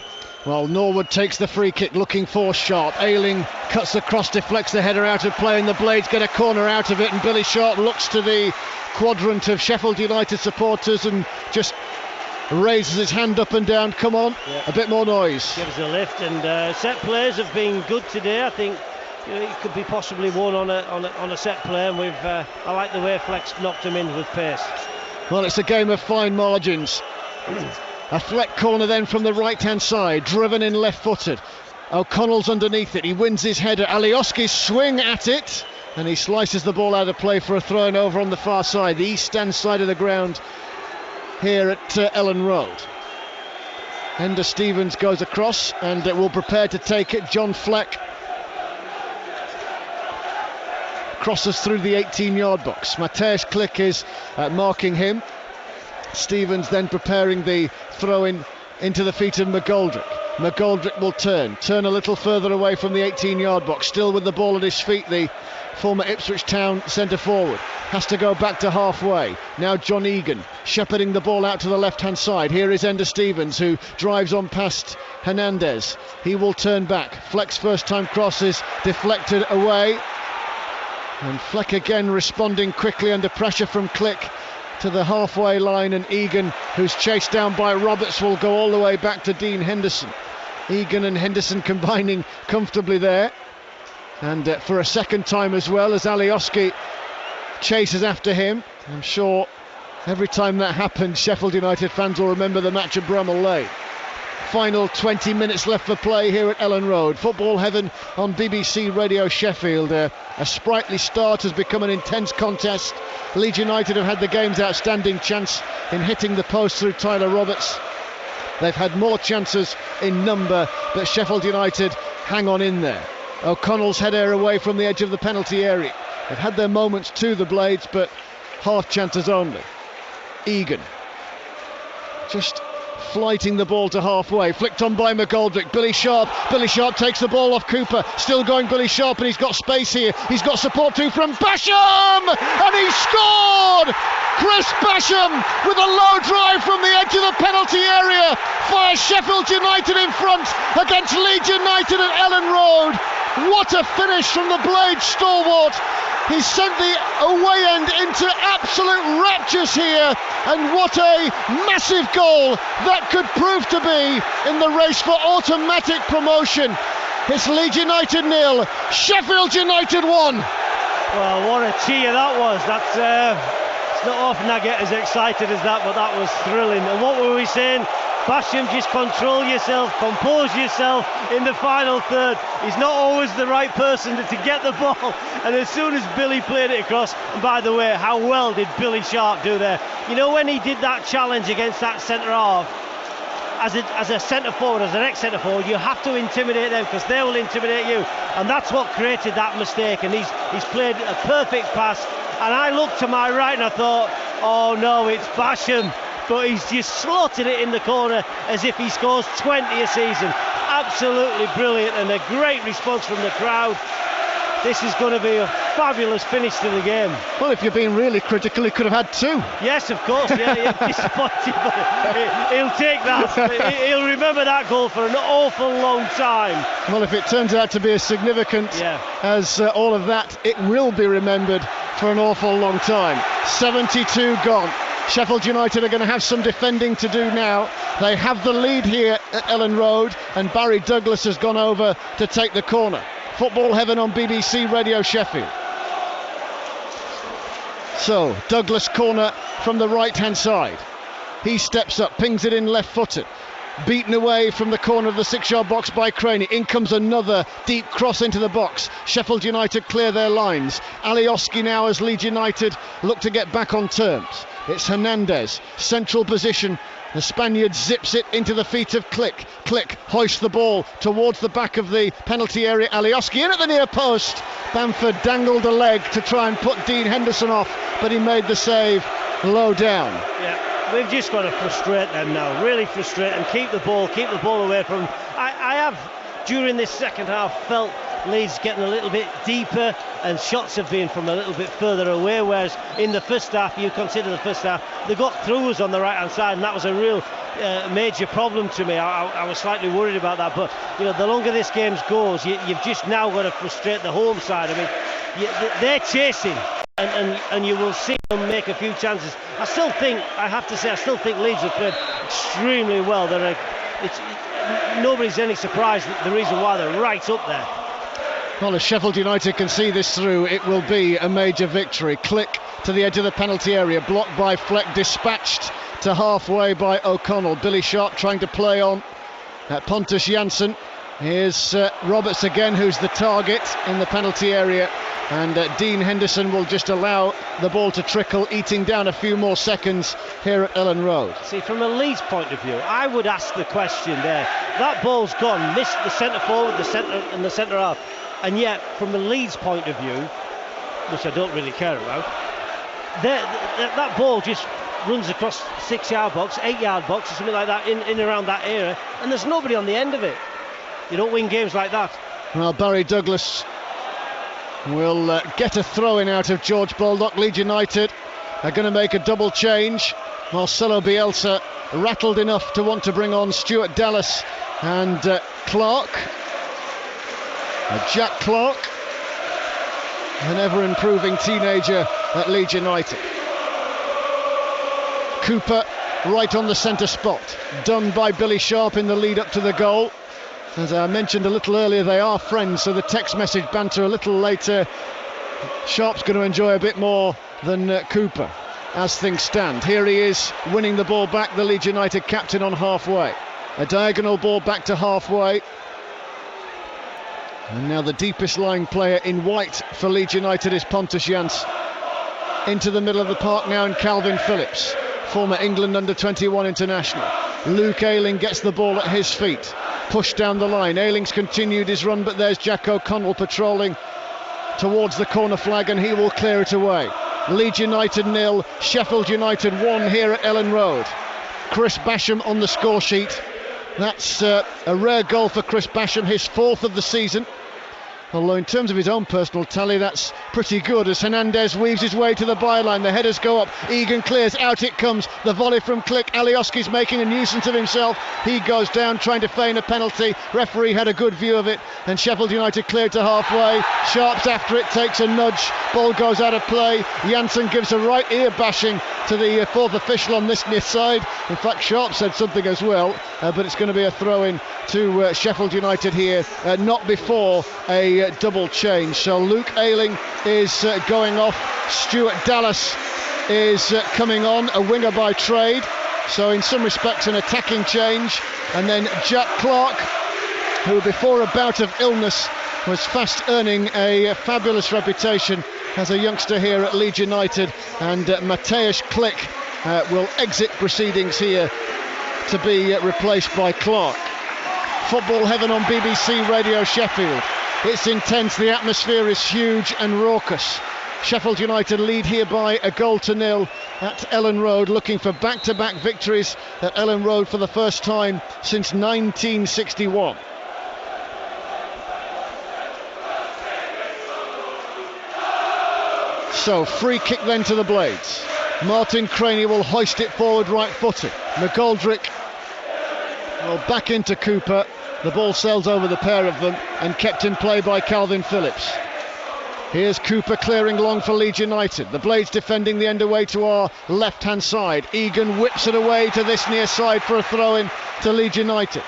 Well, Norwood takes the free kick, looking for Sharp. Ayling cuts across, deflects the header out of play, and the Blades get a corner out of it. And Billy Sharp looks to the quadrant of Sheffield United supporters and just raises his hand up and down. Come on, a bit more noise. Gives a lift, and set plays have been good today. I think it could be possibly won on a set play, and I like the way Flex knocked him in with pace. Well, it's a game of fine margins. A Fleck corner then from the right hand side, driven in left footed. O'Connell's underneath it, he wins his header. Alioski's swing at it, and he slices the ball out of play for a throw in over on the far side, the east stand side of the ground here at Elland Road. Ender Stevens goes across and will prepare to take it. John Fleck crosses through the 18-yard box. Mateusz Klich is marking him. Stevens then preparing the throw in into the feet of McGoldrick. McGoldrick will turn a little further away from the 18-yard box, still with the ball at his feet. The former Ipswich Town centre forward has to go back to halfway. Now John Egan shepherding the ball out to the left-hand side. Here is Ender Stevens, who drives on past Hernandez. He will turn back. Fleck's first-time cross is deflected away, and Fleck again responding quickly under pressure from Klich to the halfway line, and Egan, who's chased down by Roberts, will go all the way back to Dean Henderson. Egan and Henderson combining comfortably there, and for a second time as well, as Alioski chases after him. I'm sure every time that happens, Sheffield United fans will remember the match at Bramall Lane. Final 20 minutes left for play here at Elland Road. Football heaven on BBC Radio Sheffield. A sprightly start has become an intense contest. Leeds United have had the game's outstanding chance in hitting the post through Tyler Roberts. They've had more chances in number, but Sheffield United hang on in there. O'Connell's header away from the edge of the penalty area. They've had their moments too, the Blades, but half chances only. Egan just flighting the ball to halfway, flicked on by McGoldrick. Billy Sharp takes the ball off Cooper, still going Billy Sharp, and he's got space here. He's got support too from Basham, and he scored! Chris Basham with a low drive from the edge of the penalty area fires Sheffield United in front against Leeds United at Elland Road. What a finish from the Blades stalwart. He sent the away end into absolute raptures here, and what a massive goal that could prove to be in the race for automatic promotion. It's Leeds United 0, Sheffield United 1. Well, what a cheer that was. It's not often I get as excited as that, but that was thrilling. And what were we saying Basham, just control yourself, compose yourself in the final third. He's not always the right person to get the ball, and as soon as Billy played it across, and by the way, how well did Billy Sharp do there? You know, when he did that challenge against that centre half, as a centre forward, as an ex-centre forward, you have to intimidate them because they will intimidate you, and that's what created that mistake. And he's played a perfect pass, and I looked to my right and I thought, oh no, it's Basham, but he's just slotted it in the corner as if he scores 20 a season. Absolutely brilliant, and a great response from the crowd. This is going to be a fabulous finish to the game. Well, if you're being really critical, he could have had two. Yes, of course, yeah, disappointed, but he'll take that. He'll remember that goal for an awful long time. Well, if it turns out to be as significant as all of that, it will be remembered for an awful long time. 72 gone. Sheffield United are going to have some defending to do now. They have the lead here at Elland Road, and Barry Douglas has gone over to take the corner. Football Heaven on BBC Radio Sheffield. So, Douglas corner from the right-hand side. He steps up, pings it in left-footed. Beaten away from the corner of the 6-yard box by Craney. In comes another deep cross into the box. Sheffield United clear their lines. Alioski now as Leeds United look to get back on terms. It's Hernandez, central position. The Spaniard zips it into the feet of Click. Click hoists the ball towards the back of the penalty area. Alioski in at the near post. Bamford dangled a leg to try and put Dean Henderson off, but he made the save low down. Yeah, we've just got to frustrate them now, really frustrate and keep the ball away from them. I have, during this second half, felt Leeds getting a little bit deeper and shots have been from a little bit further away, whereas in the first half, you consider the first half, they got through us on the right hand side, and that was a real major problem to me. I was slightly worried about that, but you know, the longer this game goes, you've just now got to frustrate the home side. I mean, they're chasing, and you will see them make a few chances. I still think Leeds have played extremely well. Nobody's any surprise that the reason why they're right up there. Well, if Sheffield United can see this through, it will be a major victory. Click to the edge of the penalty area, blocked by Fleck, dispatched to halfway by O'Connell. Billy Sharp trying to play on Pontus Jansson. Here's Roberts again, who's the target in the penalty area, and Dean Henderson will just allow the ball to trickle, eating down a few more seconds here at Elland Road. See, from a Leeds point of view, I would ask the question there. That ball's gone, missed the centre forward, the centre half. And yet, from a Leeds point of view, which I don't really care about, that ball just runs across 6-yard box, 8-yard box, or something like that, in around that area, and there's nobody on the end of it. You don't win games like that. Well, Barry Douglas will get a throw-in out of George Baldock. Leeds United are going to make a double change. Marcelo Bielsa rattled enough to want to bring on Stuart Dallas and Clark. Jack Clark, an ever-improving teenager at Leeds United. Cooper right on the centre spot, done by Billy Sharp in the lead up to the goal. As I mentioned a little earlier, they are friends, so the text message banter a little later. Sharp's going to enjoy a bit more than Cooper as things stand. Here he is winning the ball back, the Leeds United captain on halfway. A diagonal ball back to halfway. And now the deepest lying player in white for Leeds United is Pontus Jansson. Into the middle of the park now in Calvin Phillips, former England under-21 international. Luke Ayling gets the ball at his feet. Pushed down the line. Ayling's continued his run, but there's Jack O'Connell patrolling towards the corner flag, and he will clear it away. Leeds United 0, Sheffield United 1 here at Elland Road. Chris Basham on the score sheet. That's a rare goal for Chris Basham, his 4th of the season. Although in terms of his own personal tally, that's pretty good, as Hernandez weaves his way to the byline. The headers go up, Egan clears, out it comes. The volley from Click. Alioski's making a nuisance of himself. He goes down trying to feign a penalty. Referee had a good view of it, and Sheffield United cleared to halfway. Sharp's after it, takes a nudge. Ball goes out of play. Jansson gives a right ear bashing to the 4th official on this near side. In fact, Sharp said something as well, but it's going to be a throw-in to Sheffield United here, not before a double change. So Luke Ayling is going off. Stuart Dallas is coming on, a winger by trade. So in some respects an attacking change. And then Jack Clark, who before a bout of illness was fast earning a fabulous reputation as a youngster here at Leeds United, and Mateusz Klich will exit proceedings here to be replaced by Clark. Football heaven on BBC Radio Sheffield. It's intense, the atmosphere is huge and raucous. Sheffield United lead here by 1-0 at Elland Road, looking for back-to-back victories at Elland Road for the first time since 1961. So, free kick then to the Blades. Martin Craney will hoist it forward right-footed. McGoldrick will back into Cooper. The ball sails over the pair of them and kept in play by Calvin Phillips. Here's Cooper clearing long for Leeds United. The Blades defending the end away to our left-hand side. Egan whips it away to this near side for a throw-in to Leeds United.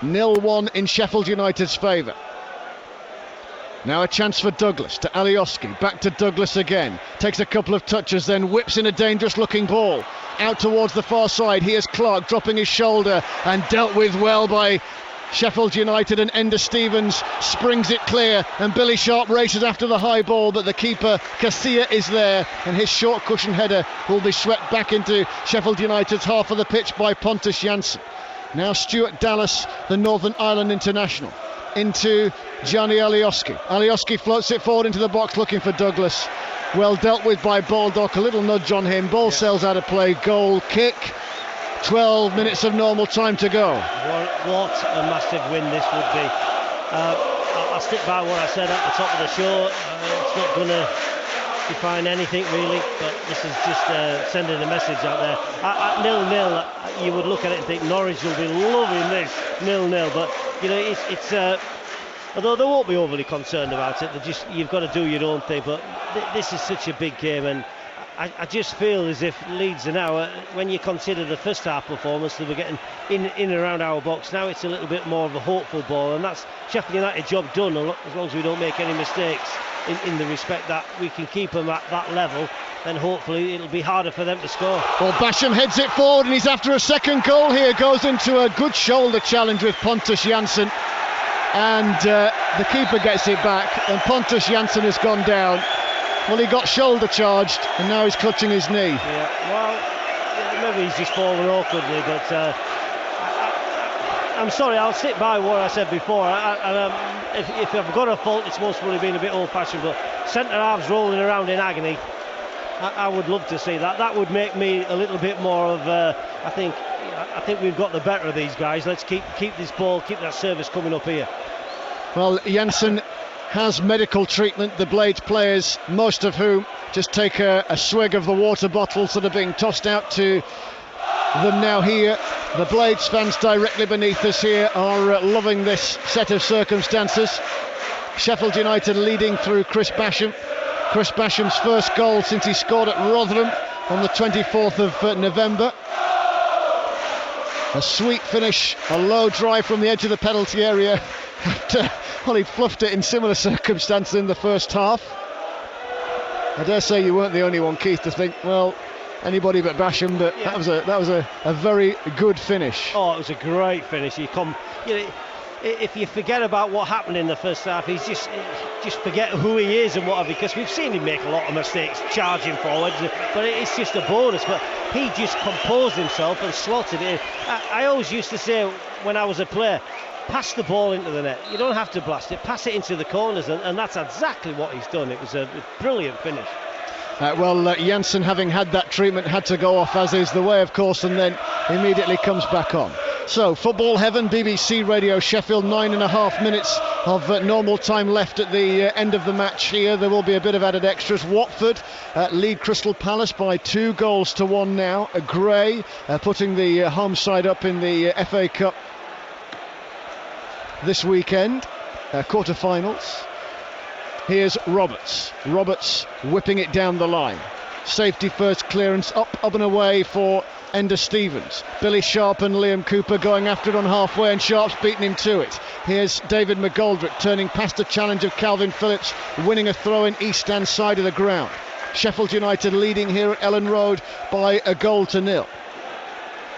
0-1 in Sheffield United's favour. Now a chance for Douglas to Alioski, back to Douglas again, takes a couple of touches, then whips in a dangerous looking ball out towards the far side. Here's Clark dropping his shoulder and dealt with well by Sheffield United, and Enda Stevens springs it clear, and Billy Sharp races after the high ball, but the keeper Casilla is there, and his short cushion header will be swept back into Sheffield United's half of the pitch by Pontus Jansson. Now Stuart Dallas, the Northern Ireland international, into Gianni Alioski. Alioski floats it forward into the box looking for Douglas. Well dealt with by Baldock, a little nudge on him. Ball sails out of play, goal kick. 12 minutes of normal time to go. What a massive win this would be. I'll stick by what I said at the top of the show. It's not going to define anything really, but this is just sending a message out there. At 0-0, you would look at it and think Norwich will be loving this 0-0, but you know it's although they won't be overly concerned about it, you've got to do your own thing. But this is such a big game, and I just feel as if Leeds are now, when you consider the first half performance, they were getting in and around our box. Now it's a little bit more of a hopeful ball, and that's Sheffield United job done, as long as we don't make any mistakes in the respect that we can keep them at that level. Then hopefully it'll be harder for them to score. Well, Basham heads it forward, and he's after a second goal here. Goes into a good shoulder challenge with Pontus Jansson, and the keeper gets it back, and Pontus Jansson has gone down. Well, he got shoulder charged, and now he's clutching his knee. Yeah, well, maybe he's just fallen awkwardly, but I'm sorry, I'll sit by what I said before. If I've got a fault, it's most probably been a bit old-fashioned, but centre-halves rolling around in agony, I would love to see that. That would make me a little bit more of, I think we've got the better of these guys. Let's keep this ball, keep that service coming up here. Well, Janssen has medical treatment. The Blades players, most of whom just take a swig of the water bottles that are being tossed out to them now here. The Blades fans directly beneath us here are loving this set of circumstances. Sheffield United leading through Chris Basham. Chris Basham's first goal since he scored at Rotherham on the 24th of November. A sweet finish, a low drive from the edge of the penalty area after, well, he fluffed it in similar circumstances in the first half. I dare say you weren't the only one, Keith, to think, well, anybody but Basham, but yeah. that was a very good finish. Oh, it was a great finish. If you forget about what happened in the first half, he's just forget who he is and whatever, because we've seen him make a lot of mistakes charging forward, but it's just a bonus. But he just composed himself and slotted it in. I always used to say when I was a player, pass the ball into the net. You don't have to blast it, pass it into the corners, and that's exactly what he's done. It was a brilliant finish. Janssen, having had that treatment, had to go off, as is the way, of course, and then immediately comes back on. So, football heaven, BBC Radio Sheffield, 9.5 minutes of normal time left at the end of the match here. There will be a bit of added extras. Watford lead Crystal Palace by 2-1 now. Gray putting the home side up in the FA Cup this weekend, quarter-finals. Here's Roberts whipping it down the line. Safety first clearance, up and away for Enda Stevens. Billy Sharp and Liam Cooper going after it on halfway, and Sharp's beaten him to it. Here's David McGoldrick turning past a challenge of Calvin Phillips, winning a throw in east-stand side of the ground. Sheffield United leading here at Elland Road by 1-0.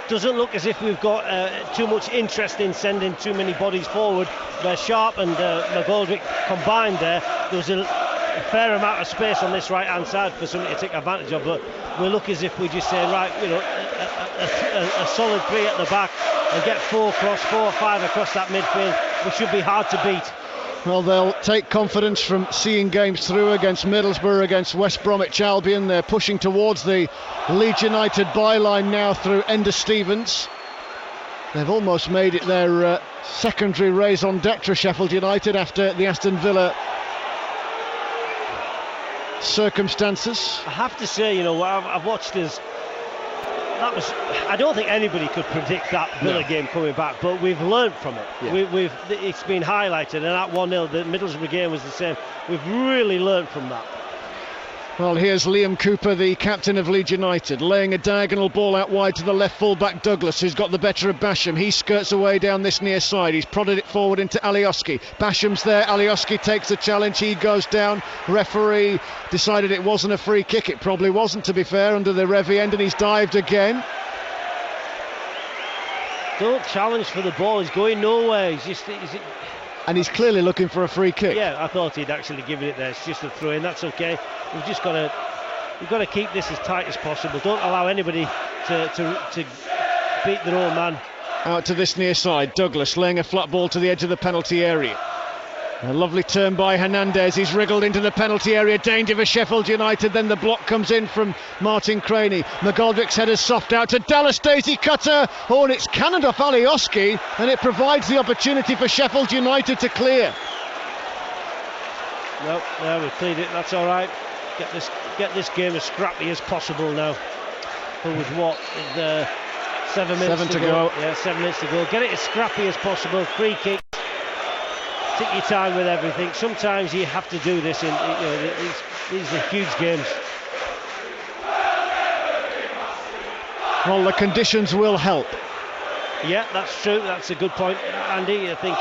Doesn't look as if we've got too much interest in sending too many bodies forward. Where Sharp and McGoldrick combined there was a fair amount of space on this right hand side for somebody to take advantage of, but we look as if we just say, right, you know, a solid 3 at the back and get 4 or 5 across that midfield. We should be hard to beat. Well, they'll take confidence from seeing games through against Middlesbrough, against West Bromwich Albion. They're pushing towards the Leeds United byline now through Enda Stevens. They've almost made it their secondary raison d'etre, Sheffield United, after the Aston Villa circumstances. I have to say, you know, I've watched this. That was, I don't think anybody could predict that Villa game coming back, but we've learned from it. Yeah. It's been highlighted, and that 1-0, the Middlesbrough game was the same. We've really learned from that. Well, here's Liam Cooper, the captain of Leeds United, laying a diagonal ball out wide to the left full-back Douglas, who's got the better of Basham. He skirts away down this near side. He's prodded it forward into Alioski. Basham's there. Alioski takes the challenge. He goes down. Referee decided it wasn't a free kick. It probably wasn't, to be fair, under the Revie end, and he's dived again. Don't challenge for the ball. He's going nowhere. And he's clearly looking for a free kick. Yeah, I thought he'd actually given it there. It's just a throw in. That's okay. We've got to keep this as tight as possible. Don't allow anybody to beat their own man. Out to this near side. Douglas laying a flat ball to the edge of the penalty area. A lovely turn by Hernandez. He's wriggled into the penalty area. Danger for Sheffield United. Then the block comes in from Martin Craney. McGoldrick's header's soft out to Dallas. Daisy cutter. Oh, and it's cannoned off Alioski, and it provides the opportunity for Sheffield United to clear. Nope, no, we've cleared it. That's all right. Get this game as scrappy as possible now. It was what? 7 minutes to go. Yeah, 7 minutes to go. Get it as scrappy as possible. Free kick. Take your time with everything. Sometimes you have to do this in, these are huge games. Well, the conditions will help. Yeah, that's true. That's a good point, Andy. I think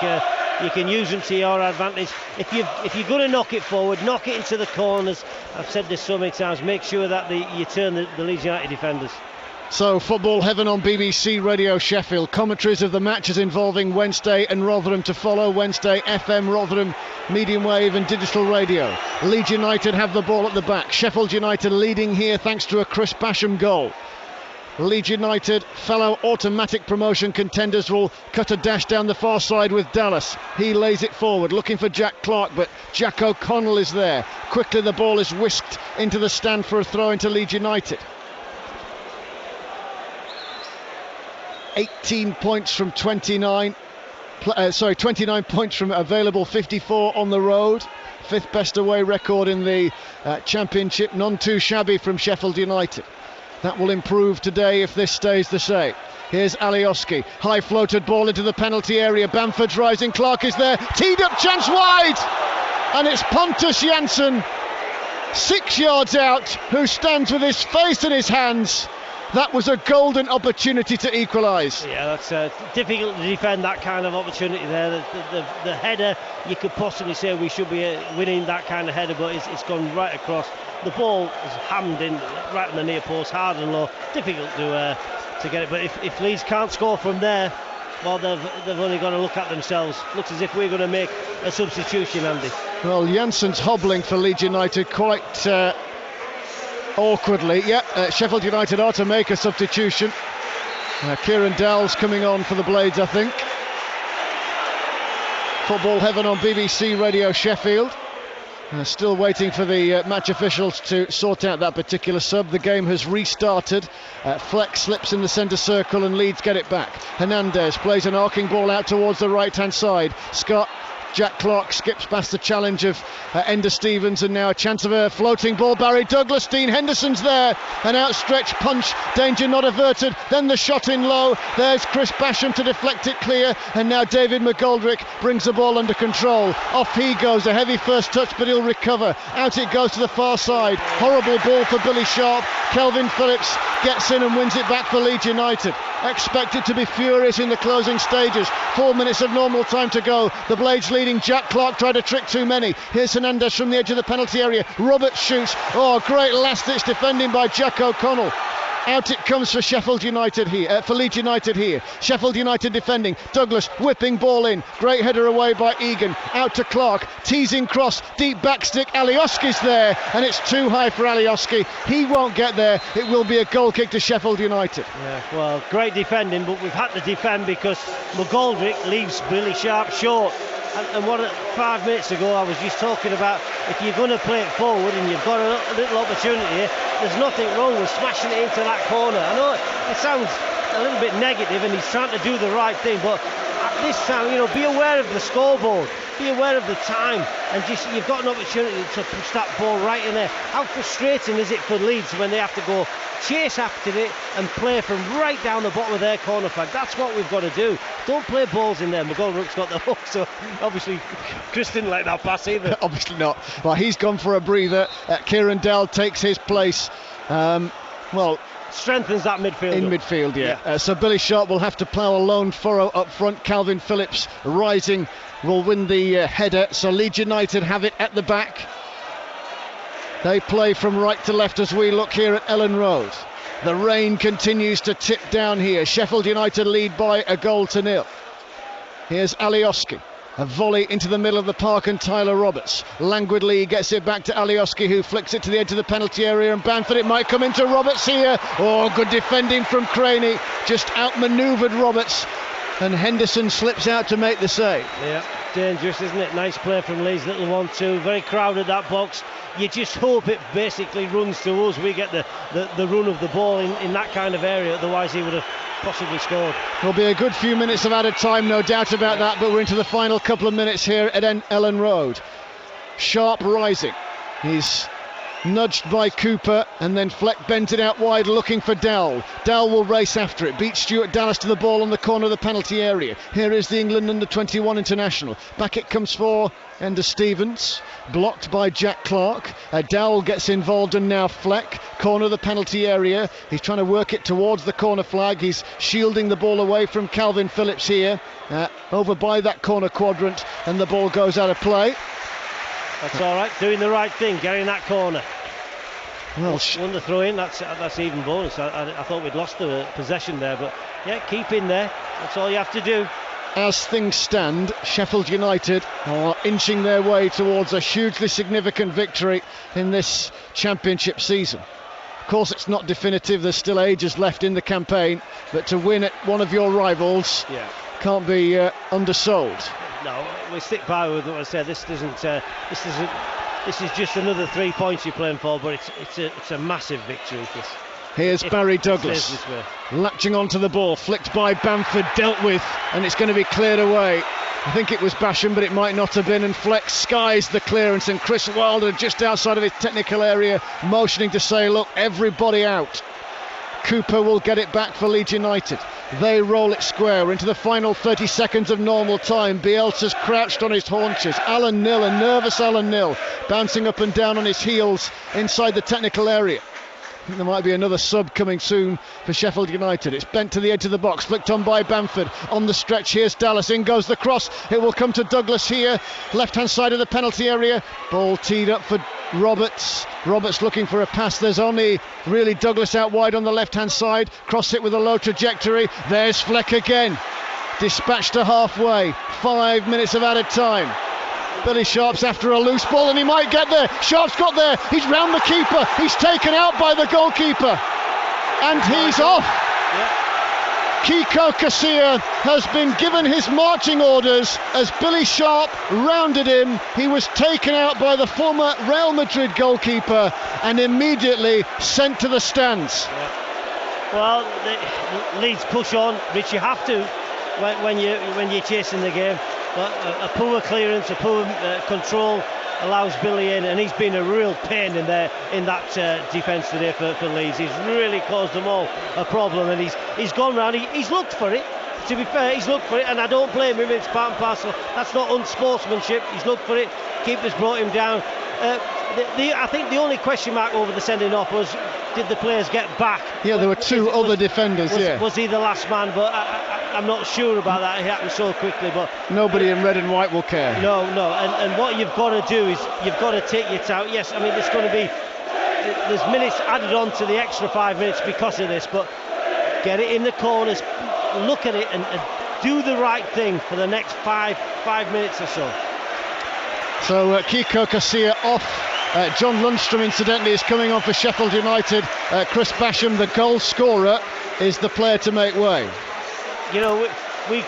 you can use them to your advantage. If you're going to knock it forward, knock it into the corners. I've said this so many times. Make sure that you turn the Leeds United defenders. So, Football Heaven on BBC Radio Sheffield. Commentaries of the matches involving Wednesday and Rotherham to follow. Wednesday, FM, Rotherham, medium wave and digital radio. Leeds United have the ball at the back. Sheffield United leading here thanks to a Chris Basham goal. Leeds United, fellow automatic promotion contenders, will cut a dash down the far side with Dallas. He lays it forward, looking for Jack Clark, but Jack O'Connell is there. Quickly the ball is whisked into the stand for a throw into Leeds United. 18 points from 29 points from available, 54 on the road. 5th best away record in the Championship, none too shabby from Sheffield United. That will improve today if this stays the same. Here's Alioski, high floated ball into the penalty area. Bamford's rising, Clark is there, teed up, chance wide, and it's Pontus Jansson, 6 yards out, who stands with his face in his hands. That was a golden opportunity to equalise. Yeah, that's difficult to defend that kind of opportunity there. The header, you could possibly say we should be winning that kind of header, but it's gone right across. The ball is hammed in right on the near post, hard and low. Difficult to get it, but if Leeds can't score from there, well, they've only got to look at themselves. Looks as if we're going to make a substitution, Andy. Well, Jansson's hobbling for Leeds United quite awkwardly. Sheffield United are to make a substitution. Kieran Dowell's coming on for the Blades, I think. Football Heaven on BBC Radio Sheffield. Still waiting for the match officials to sort out that particular sub. The game has restarted. Fleck slips in the centre circle and Leeds get it back. Hernandez plays an arcing ball out towards the right hand side. Jack Clark skips past the challenge of Enda Stevens, and now a chance of a floating ball. Barry Douglas, Dean Henderson's there, an outstretched punch, danger not averted, then the shot in low. There's Chris Basham to deflect it clear, and now David McGoldrick brings the ball under control. Off he goes, a heavy first touch, but he'll recover. Out it goes to the far side. Horrible ball for Billy Sharp. Kelvin Phillips gets in and wins it back for Leeds United. Expected to be furious in the closing stages. 4 minutes of normal time to go. The Blades lead leading. Jack Clark tried to trick too many. Here's Hernandez from the edge of the penalty area. Roberts shoots. Oh, great last-ditch defending by Jack O'Connell. Out it comes for Sheffield United here, for Leeds United here. Sheffield United defending. Douglas whipping ball in. Great header away by Egan. Out to Clark. Teasing cross. Deep backstick. Alioski's there, and it's too high for Alioski. He won't get there. It will be a goal kick to Sheffield United. Yeah, well, great defending, but we've had to defend because McGoldrick leaves Billy Sharp short. And 5 minutes ago I was just talking about, if you're going to play it forward and you've got a little opportunity here, there's nothing wrong with smashing it into that corner. I know it sounds a little bit negative and he's trying to do the right thing, but at this time, be aware of the scoreboard, be aware of the time, and just you've got an opportunity to push that ball right in there. How frustrating is it for Leeds when they have to go chase after it and play from right down the bottom of their corner flag? That's what we've got to do. Don't play balls in there. McGoldrick's got the hook, so obviously Chris didn't like that pass either. Obviously not. Well, he's gone for a breather. Kieran Dell takes his place. Strengthens that midfield. In midfield, yeah. So Billy Sharp will have to plough a lone furrow up front. Calvin Phillips rising will win the header. So Leeds United have it at the back. They play from right to left as we look here at Elland Road. The rain continues to tip down here. Sheffield United lead by 1-0. Here's Alioski. A volley into the middle of the park and Tyler Roberts. Languidly he gets it back to Alioski, who flicks it to the edge of the penalty area, and Bamford, it might come into Roberts here. Oh, good defending from Craney. Just outmanoeuvred Roberts, and Henderson slips out to make the save. Yeah, dangerous, isn't it? Nice play from Leeds, little 1-2. Very crowded, that box. You just hope it basically runs to us. We get the run of the ball in that kind of area, otherwise he would have possibly scored. There'll be a good few minutes of added time, no doubt about that, but we're into the final couple of minutes here at Elland Road. Sharp rising. He's nudged by Cooper, and then Fleck bent it out wide looking for Dowell. Dowell will race after it, beat Stuart Dallas to the ball on the corner of the penalty area. Here is the England under-21 international. Back it comes for Ender Stevens, blocked by Jack Clark. Dowell gets involved, and now Fleck, corner of the penalty area. He's trying to work it towards the corner flag. He's shielding the ball away from Calvin Phillips here, over by that corner quadrant, and the ball goes out of play. That's all right, doing the right thing, getting that corner. Well, won the throw in, that's even bonus. I thought we'd lost the possession there, but yeah, keep in there. That's all you have to do. As things stand, Sheffield United are inching their way towards a hugely significant victory in this championship season. Of course, it's not definitive, there's still ages left in the campaign, but to win at one of your rivals can't be undersold. No, we stick by with what I said. This is just another 3 points you're playing for, but it's a massive victory. Here's Barry Douglas latching onto the ball, flicked by Bamford, dealt with, and it's going to be cleared away. I think it was Basham, but it might not have been, and Fleck skies the clearance, and Chris Wilder just outside of his technical area, motioning to say, look, everybody out. Cooper will get it back for Leeds United. They roll it square into the final 30 seconds of normal time. Bielsa's crouched on his haunches. Alan Knill, a nervous Alan Knill, bouncing up and down on his heels inside the technical area. I think there might be another sub coming soon for Sheffield United. It's bent to the edge of the box, flicked on by Bamford. On the stretch, here's Dallas. In goes the cross. It will come to Douglas here, left-hand side of the penalty area. Ball teed up for Roberts. Roberts looking for a pass. There's only really Douglas out wide on the left-hand side. Cross it with a low trajectory. There's Fleck again. Dispatched to halfway. 5 minutes of added time. Billy Sharp's after a loose ball, and he might get there. Sharp's got there. He's round the keeper. He's taken out by the goalkeeper. And he's off. Kiko Casilla has been given his marching orders as Billy Sharp rounded him. He was taken out by the former Real Madrid goalkeeper and immediately sent to the stands. Well, Leeds push on, which you have to when you're chasing the game. But a poor clearance, a poor control allows Billy in, and he's been a real pain in that defence today for Leeds. He's really caused them all a problem, and he's gone round. He's looked for it. To be fair, he's looked for it, and I don't blame him. It's part and parcel. That's not unsportsmanship. He's looked for it. Keeper's brought him down. I think the only question mark over the sending off was, did the players get back? Yeah, there were two other defenders. Was he the last man? But I'm not sure about that. It happened so quickly, but nobody in red and white will care. No. And what you've got to do is you've got to take your time. Yes, I mean there's minutes added on to the extra 5 minutes because of this, but get it in the corners, look at it, and do the right thing for the next five minutes or so. So Kiko Casilla off. John Lundstrom, incidentally, is coming on for Sheffield United. Chris Basham, the goal scorer, is the player to make way. You know, we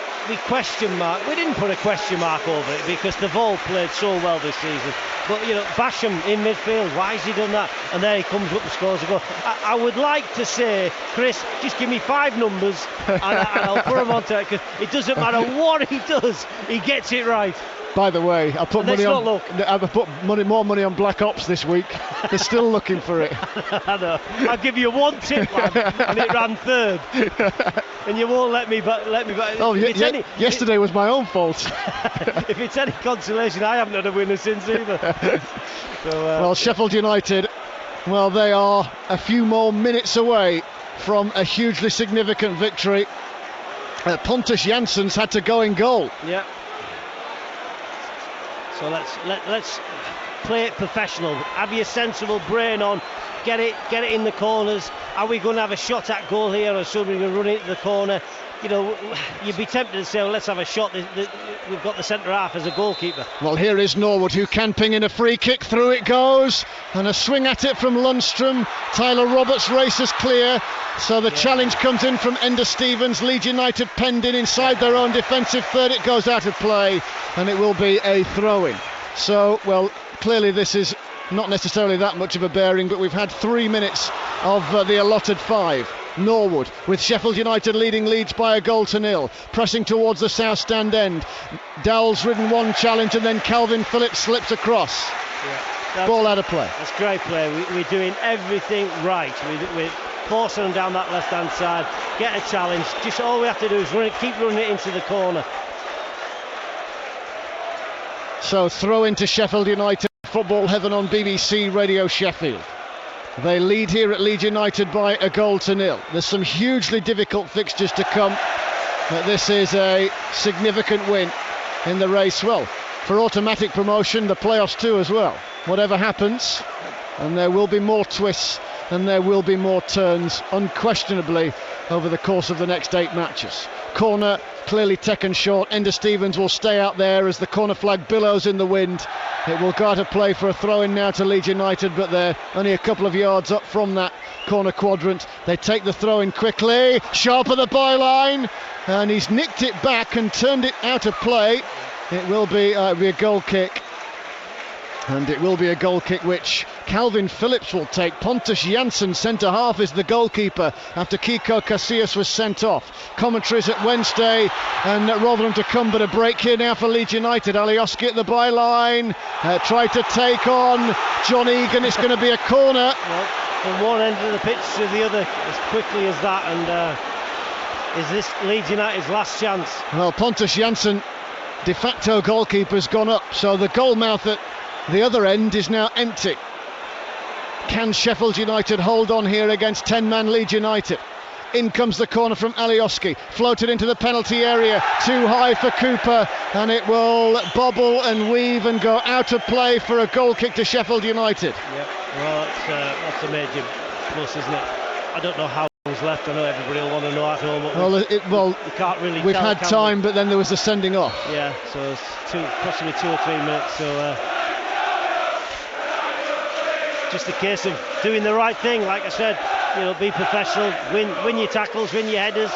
question mark. We didn't put a question mark over it because they've all played so well this season. But you know, Basham in midfield, why has he done that? And then he comes up and scores a goal. I would like to say, Chris, just give me 5 numbers and I'll put him onto it, because it doesn't matter what he does, he gets it right. By the way, I put more money on Black Ops this week. They're still looking for it. I know. I'll give you 1 tip, lad, and it ran 3rd. And you won't let me back. Oh, yesterday was my own fault. If it's any consolation, I haven't had a winner since either. Well, Sheffield United, well, they are a few more minutes away from a hugely significant victory. Pontus Jansson's had to go in goal. Yeah. So let's play it professional. Have your sensible brain on. Get it in the corners. Are we going to have a shot at goal here, or should we run it to the corner? You know, you'd be tempted to say, well, let's have a shot. We've got the centre half as a goalkeeper. Well, here is Norwood, who can ping in a free kick. Through it goes, and a swing at it from Lundstrom. Tyler Roberts races clear. So the challenge comes in from Enda Stevens. Leeds United penned in inside their own defensive third. It goes out of play, and it will be a throw-in. So, well, clearly this is not necessarily that much of a bearing, but we've had 3 minutes of the allotted 5. Norwood with Sheffield United leading Leeds by 1-0, pressing towards the south stand end. Dowell's ridden one challenge, and then Calvin Phillips slips across. Ball out of play. That's great play. We're doing everything right. We're forcing them down that left hand side, get a challenge. Just all we have to do is keep running it into the corner. So throw into Sheffield United. Football Heaven on BBC Radio Sheffield. They lead here at Leeds United by 1-0. There's some hugely difficult fixtures to come, but this is a significant win in the race. Well, for automatic promotion, the playoffs too as well. Whatever happens, and there will be more twists and there will be more turns, unquestionably, over the course of the next 8 matches. Corner clearly taken short. Enda Stevens will stay out there as the corner flag billows in the wind. It will go out of play for a throw-in now to Leeds United, but they're only a couple of yards up from that corner quadrant. They take the throw-in quickly. Sharp at the byline, and he's nicked it back and turned it out of play. It will be a goal kick. And it will be a goal kick which Calvin Phillips will take. Pontus Jansson, centre half, is the goalkeeper after Kiko Casillas was sent off. Commentaries at Wednesday, and Rotherham to come, but a break here now for Leeds United. Alioski at the byline, tried to take on John Egan. It's going to be a corner. Well, from one end of the pitch to the other as quickly as that, and is this Leeds United's last chance? Well, Pontus Jansson, de facto goalkeeper, has gone up, so the goal mouth at the other end is now empty. Can Sheffield United hold on here against 10-man Leeds United? In comes the corner from Alioski, floated into the penalty area, too high for Cooper, and it will bobble and weave and go out of play for a goal kick to Sheffield United. Yep, well, that's a major plus, isn't it? I don't know how long's left. I know everybody will want to know at home, but we can't really. We've had time, but then there was the sending off. Yeah, so it's possibly 2 or 3 minutes. So. Just a case of doing the right thing, like I said, be professional, win your tackles, win your headers,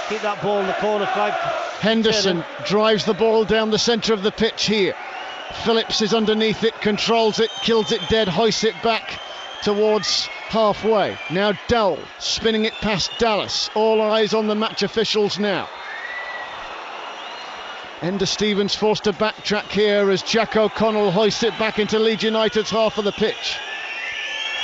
keep that ball in the corner flag. Henderson drives the ball down the centre of the pitch here. Phillips is underneath it, controls it, kills it dead, hoists it back towards halfway. Now Dowell spinning it past Dallas. All eyes on the match officials now. Enda Stevens forced to backtrack here as Jack O'Connell hoists it back into Leeds United's half of the pitch.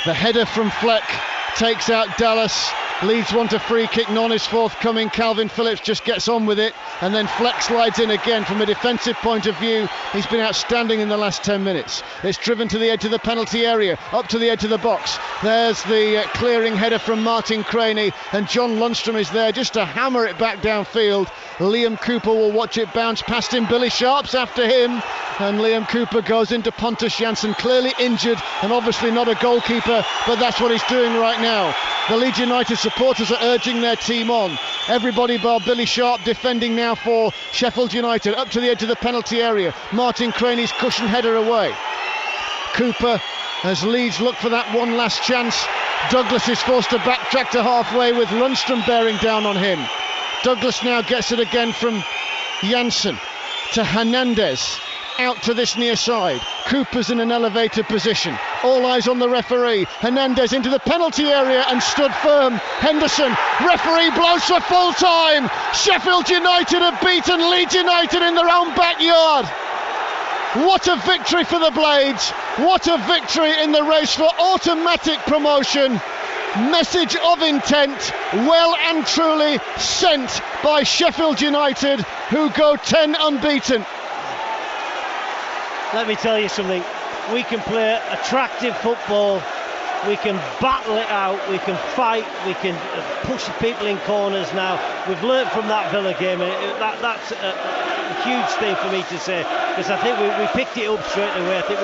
The header from Fleck takes out Dallas. Leeds want a free kick, none is forthcoming. Calvin Phillips just gets on with it, and then Fleck slides in again. From a defensive point of view, he's been outstanding in the last 10 minutes. It's driven to the edge of the penalty area, up to the edge of the box. There's the clearing header from Martin Craney, and John Lundstrom is there just to hammer it back downfield. Liam Cooper will watch it bounce past him. Billy Sharp's after him, and Liam Cooper goes into Pontus Jansson, clearly injured and obviously not a goalkeeper, but that's what he's doing right now. The Leeds United supporters are urging their team on. Everybody bar Billy Sharp defending now for Sheffield United, up to the edge of the penalty area. Martin Craney's cushion header away. Cooper, as Leeds look for that one last chance. Douglas is forced to backtrack to halfway with Lundstrom bearing down on him. Douglas now gets it again from Jansson to Hernandez, out to this near side. Cooper's in an elevated position. All eyes on the referee. Hernandez into the penalty area and stood firm. Henderson, referee blows for full time. Sheffield United have beaten Leeds United in their own backyard. What a victory for the Blades. What a victory in the race for automatic promotion. Message of intent well and truly sent by Sheffield United, who go 10 unbeaten. Let me tell you something, we can play attractive football, we can battle it out, we can fight, we can push people in corners now. We've learnt from that Villa game, and that's a huge thing for me to say, because I think we picked it up straight away. I think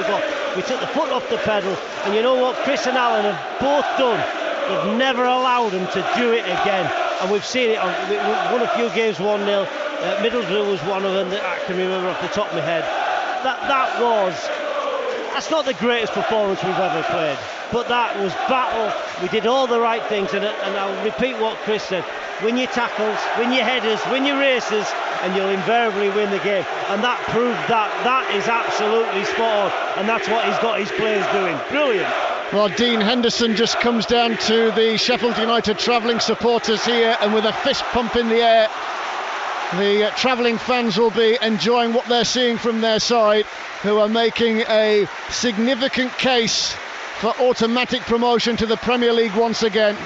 we took the foot off the pedal, and you know what Chris and Alan have both done? They've never allowed them to do it again, and we've seen it. We won a few games 1-0, Middlesbrough was one of them that I can remember off the top of my head. That's not the greatest performance we've ever played, but that was battle. We did all the right things, and I'll repeat what Chris said: win your tackles, win your headers, win your races, and you'll invariably win the game. And that proved that is absolutely spot on, and that's what he's got his players doing. Brilliant. Well, Dean Henderson just comes down to the Sheffield United travelling supporters here, and with a fist pump in the air, the travelling fans will be enjoying what they're seeing from their side, who are making a significant case for automatic promotion to the Premier League once again.